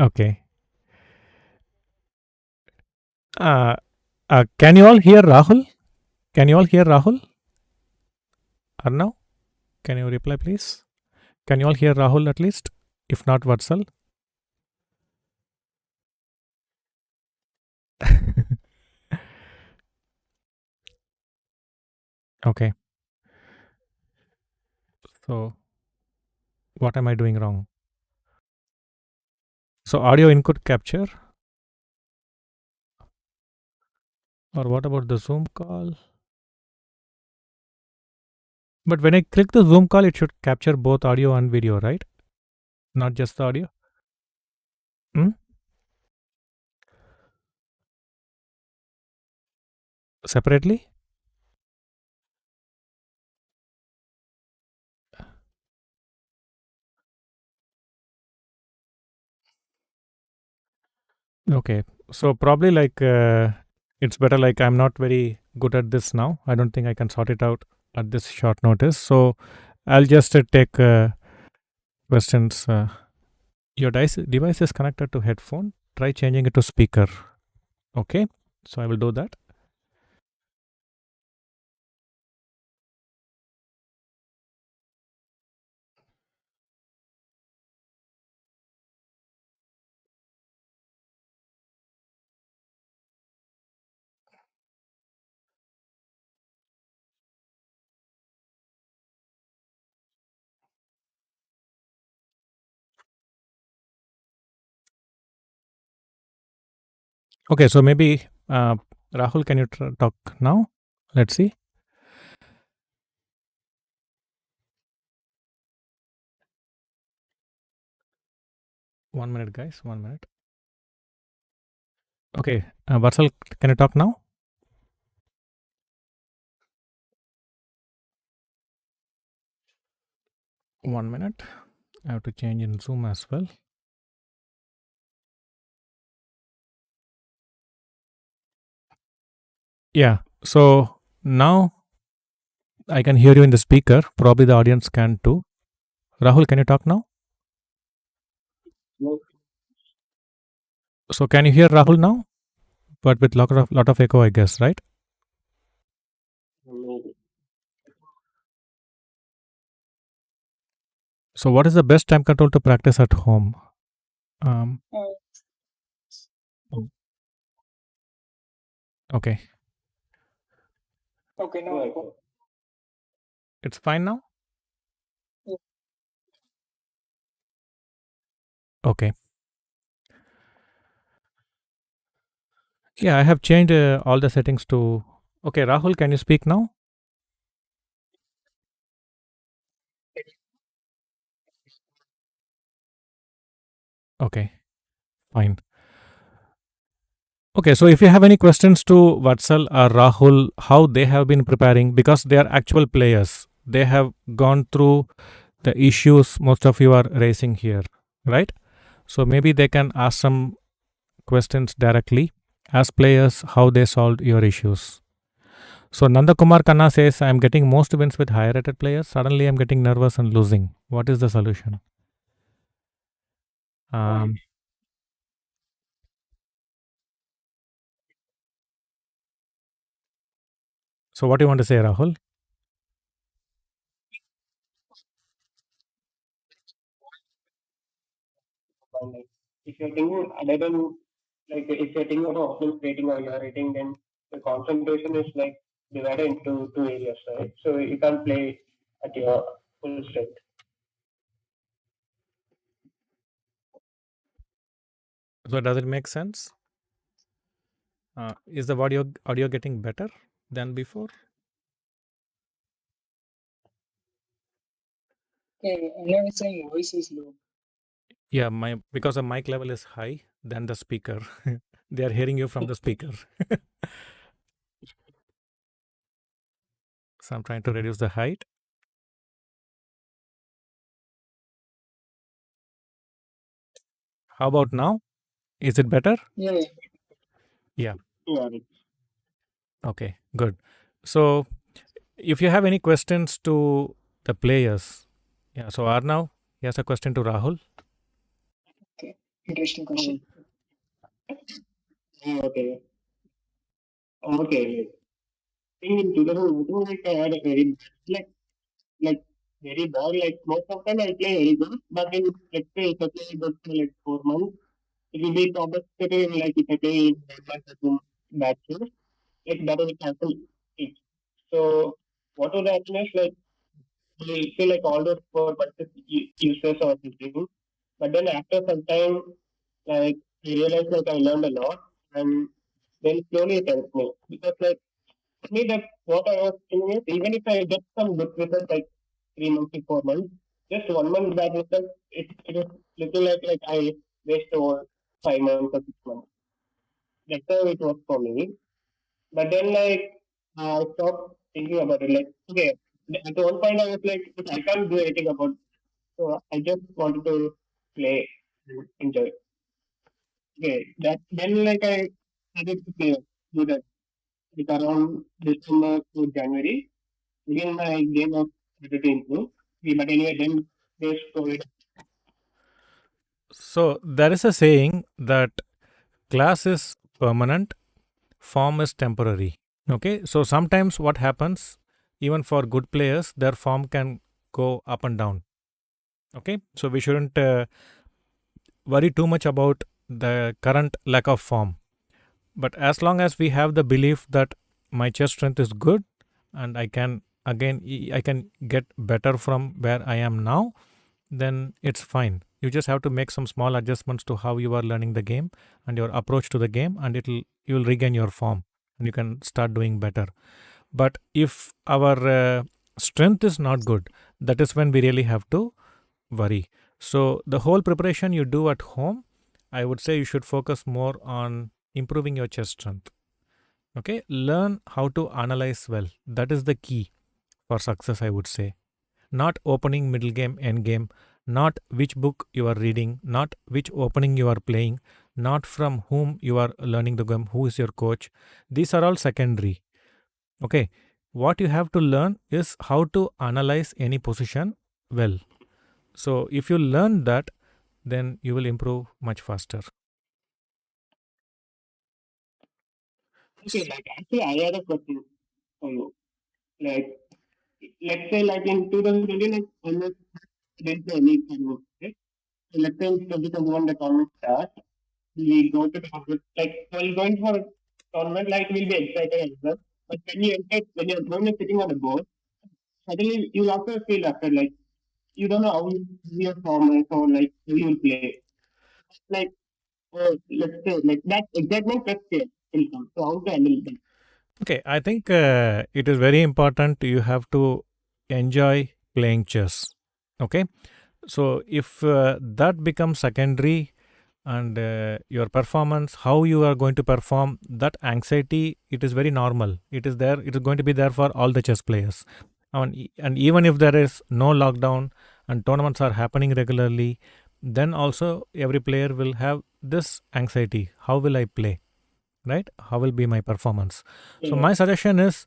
Okay. Uh, can you all hear Rahul? Can you all hear Rahul? Arnav, can you reply please? Can you all hear Rahul at least? If not, Vatsal? Okay. So what am I doing wrong? So audio input capture, or what about the Zoom call? But when I click the Zoom call, it should capture both audio and video, right? Not just the audio. Hmm? Separately? Okay. So probably like it's better like I'm not very good at this now. I don't think I can sort it out at this short notice. So I'll just take questions. Your device is connected to headphone. Try changing it to speaker. Okay. So I will do that. Okay. So maybe Rahul, can you talk now? Let's see. 1 minute, guys. 1 minute. Okay. Vatsal, can you talk now? 1 minute. I have to change in Zoom as well. Yeah. So now I can hear you in the speaker. Probably the audience can too. Rahul, can you talk now? No, So can you hear Rahul now? But with lot of echo, I guess, right? maybe. So what is the best time control to practice at home? Um, okay, Okay, no, I got it's fine now. Okay. Yeah, I have changed all the settings to. Okay, Rahul, can you speak now? Okay, fine. Okay, so if you have any questions to Vatsal or Rahul, how they have been preparing, because they are actual players, they have gone through the issues most of you are raising here, right? So maybe they can ask some questions directly as players, how they solved your issues. So Nanda Kumar Khanna says, I am getting most wins with higher rated players. Suddenly I'm getting nervous and losing. What is the solution? Um, so what do you want to say, Rahul? one. Like, if you're thinking other than like if you're thinking about opponent's rating or your rating, then the concentration is like divided into two areas, right? So you can't play at your full strength. So does it make sense? Is the audio getting better than before? Okay, I know it's saying voice is low. Yeah, my because the mic level is high than the speaker. They are hearing you from the speaker. So I'm trying to reduce the height. How about now? Is it better? Yeah, Yeah. yeah. Okay, good. So if you have any questions to the players, yeah. So Arnav, he has a question to Rahul. Okay, interesting question. Okay, okay. In 2002, like I had a very like like very bad. Like most of the time I play very good, but in let's say if I play good for like 4 months, it will be the opposite. Like if I play in 1 month or two matches, like that will cancel it. So what would happen is like I feel like all those 4 months is useless or something. But then after some time, like I realized like I learned a lot, and then slowly it helped me because like me that what I was thinking is even if I get some good results like 3 months to 4 months, just 1 month bad result, it was looking like I wasted over 5 months or 6 months. That's how it was for me. But then like I stopped thinking about it. Like okay, at one point I was like, "Okay, I can't do anything about. So I just wanted to play and enjoy. Okay, that then like I started to play do that like around December to January. Again, my game was started to improve. But anyway, then there's COVID. So there is a saying that class is permanent, form is temporary. Okay, so sometimes what happens, even for good players, their form can go up and down. Okay, so we shouldn't worry too much about the current lack of form. But as long as we have the belief that my chest strength is good and I can again I can get better from where I am now, then it's fine. You just have to make some small adjustments to how you are learning the game and your approach to the game, and you'll regain your form and you can start doing better. But if our strength is not good, that is when we really have to worry. So the whole preparation you do at home, I would say you should focus more on improving your chest strength. Okay, learn how to analyze well. That is the key for success, I would say. Not opening, middle game, end game, not which book you are reading, not which opening you are playing, not from whom you are learning the game, who is your coach. These are all secondary. Okay. What you have to learn is how to analyze any position well. So if you learn that, then you will improve much faster. Okay, like actually, I had a question for you. Like, let's say, like in 2020, like almost didn't play any tournament, right? So let's say in 2021, the tournament starts. We go to tournament, like while going for a tournament, like we'll be excited as well. But when your opponent is sitting on the board, suddenly you'll also feel after like you don't know how your form is or like how you will play. Like, let's say, like that excitement just will come. So how to handle that? Okay, I think it is very important you have to enjoy playing chess. Okay, so if that becomes secondary and your performance, how you are going to perform, that anxiety, it is very normal. It is there. It is going to be there for all the chess players. And even if there is no lockdown and tournaments are happening regularly, then also every player will have this anxiety. How will I play? Right? How will be my performance? So Yeah. my suggestion is,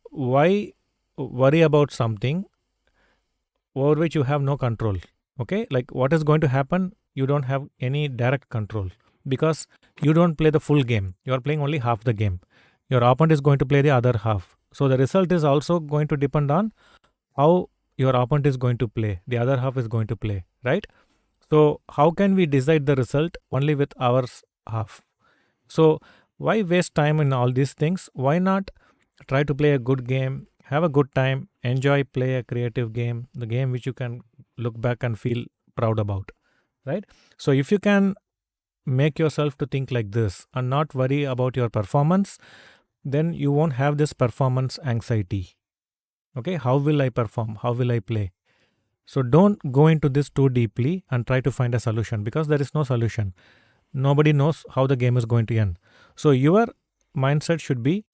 why worry about something over which you have no control? Okay, like what is going to happen, you don't have any direct control, because you don't play the full game, you are playing only half the game. Your opponent is going to play the other half, so the result is also going to depend on how your opponent is going to play, the other half is going to play, right? So how can we decide the result only with our half? So why waste time in all these things? Why not try to play a good game, have a good time, enjoy, play a creative game, the game which you can look back and feel proud about, right? So if you can make yourself to think like this and not worry about your performance, then you won't have this performance anxiety. Okay, how will I perform? How will I play? So don't go into this too deeply and try to find a solution, because there is no solution. Nobody knows how the game is going to end. So your mindset should be,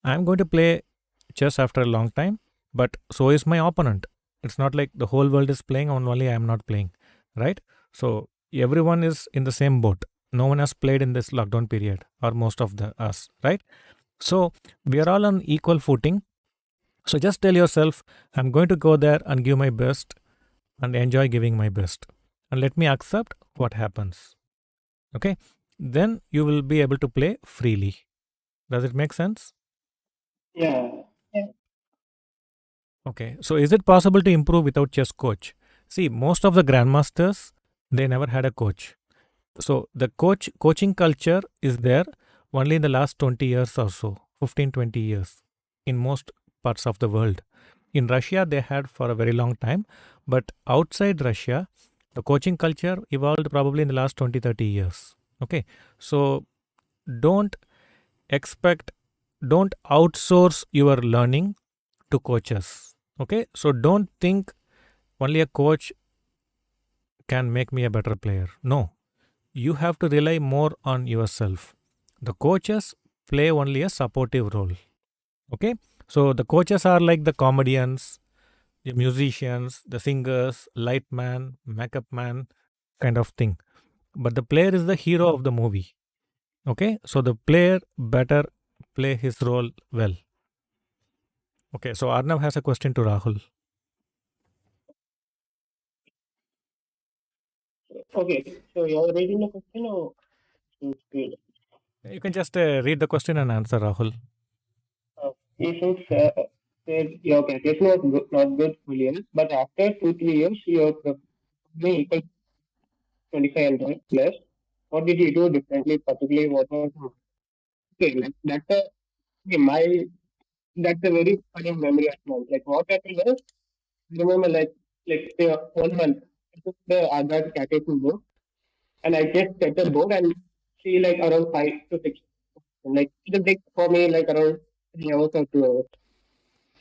I'm going to play chess after a long time, but so is my opponent. It's not like the whole world is playing and only I am not playing, right? So everyone is in the same boat. No one has played in this lockdown period, or most of the us, right? So we are all on equal footing. So just tell yourself, I'm going to go there and give my best and enjoy giving my best. And let me accept what happens. Okay? Then you will be able to play freely. Does it make sense? Yeah. Yeah. Okay. So is it possible to improve without chess coach? See, most of the grandmasters, they never had a coach. So the coaching culture is there only in the last 20 years or so, 15, 20 years in most parts of the world. In Russia, they had for a very long time, but outside Russia, the coaching culture evolved probably in the last 20, 30 years. Okay. So don't expect, don't outsource your learning to coaches. Okay. So don't think only a coach can make me a better player. No, you have to rely more on yourself. The coaches play only a supportive role. Okay. So the coaches are like the comedians, the musicians, the singers, light man, makeup man, kind of thing. But the player is the hero of the movie. Okay. So the player better play his role well. Okay. So Arnav has a question to Rahul. Okay. So you're reading the question or screen? You can just read the question and answer, Rahul. You should say your preparation was not good for years, but after 2 3 years, your may equal 2500 plus. What did you do differently? Particularly, what was okay? Like okay, my that's a very funny memory of mine. Like what happened was, I remember like say 1 month, I took the Aadhaar calculation board and I just set the board and see like around 5 to 6. Like it takes for me like around 3 hours or 2 hours.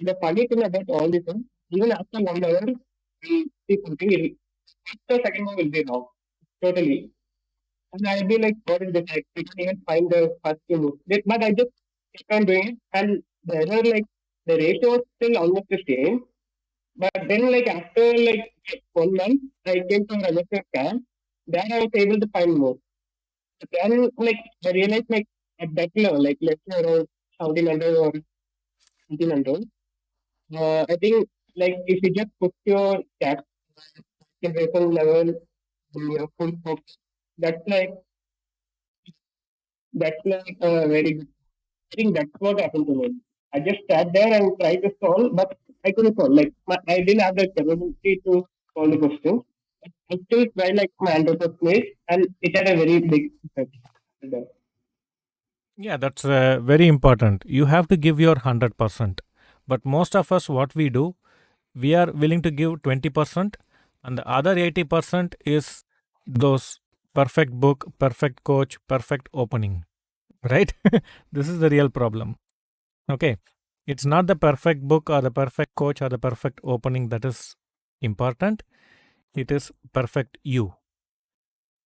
The funny thing about all this is, even after 1 hour, we see something, the second one will be wrong. Totally. And I'll be like, what is this? I can't even find the first two moves. But I just kept on doing it. And the error, like, the ratio was still almost the same. But then, like after like 1 month, I came to Ramesh camp. There I was able to find more. But then, like I realized, like at that level, like let's say around 1700 or 1800, I think like if you just put your concentration level in your full focus, that's like very good. I think that's what happened to me. I just sat there and tried to solve, but I couldn't solve. Like I didn't have the capability to solve the question. I still tried like my 100%, and it had a very big effect. Yeah, that's very important. You have to give your 100%. But most of us, what we do, we are willing to give 20%, and the other 80% is those perfect book, perfect coach, perfect opening, right? This is the real problem. Okay. It's not the perfect book or the perfect coach or the perfect opening that is important. It is perfect you,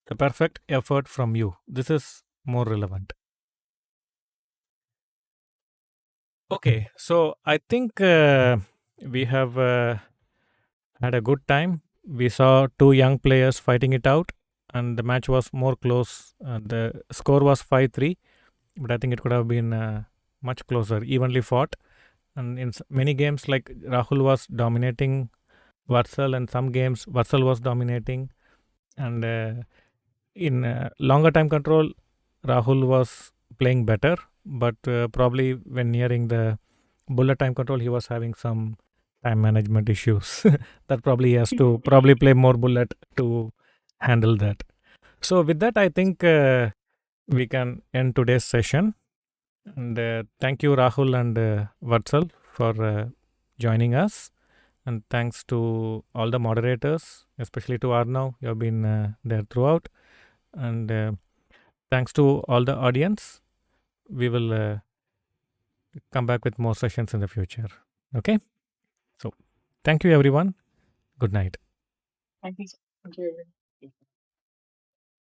the perfect effort from you. This is more relevant. Okay, so I think we have had a good time. We saw two young players fighting it out, and the match was more close. The score was 5-3, but I think it could have been much closer, evenly fought. And in many games, like Rahul was dominating Vatsal, and some games Vatsal was dominating. And in longer time control, Rahul was playing better, but probably when nearing the bullet time control, he was having some time management issues. That probably he has to probably play more bullet to handle that. So with that, I think we can end today's session. And thank you, Rahul and Vatsal, for joining us. And thanks to all the moderators, especially to Arnav, you have been there throughout. And thanks to all the audience. We will come back with more sessions in the future. Okay? So, thank you, everyone. Good night. Thank you. Thank you.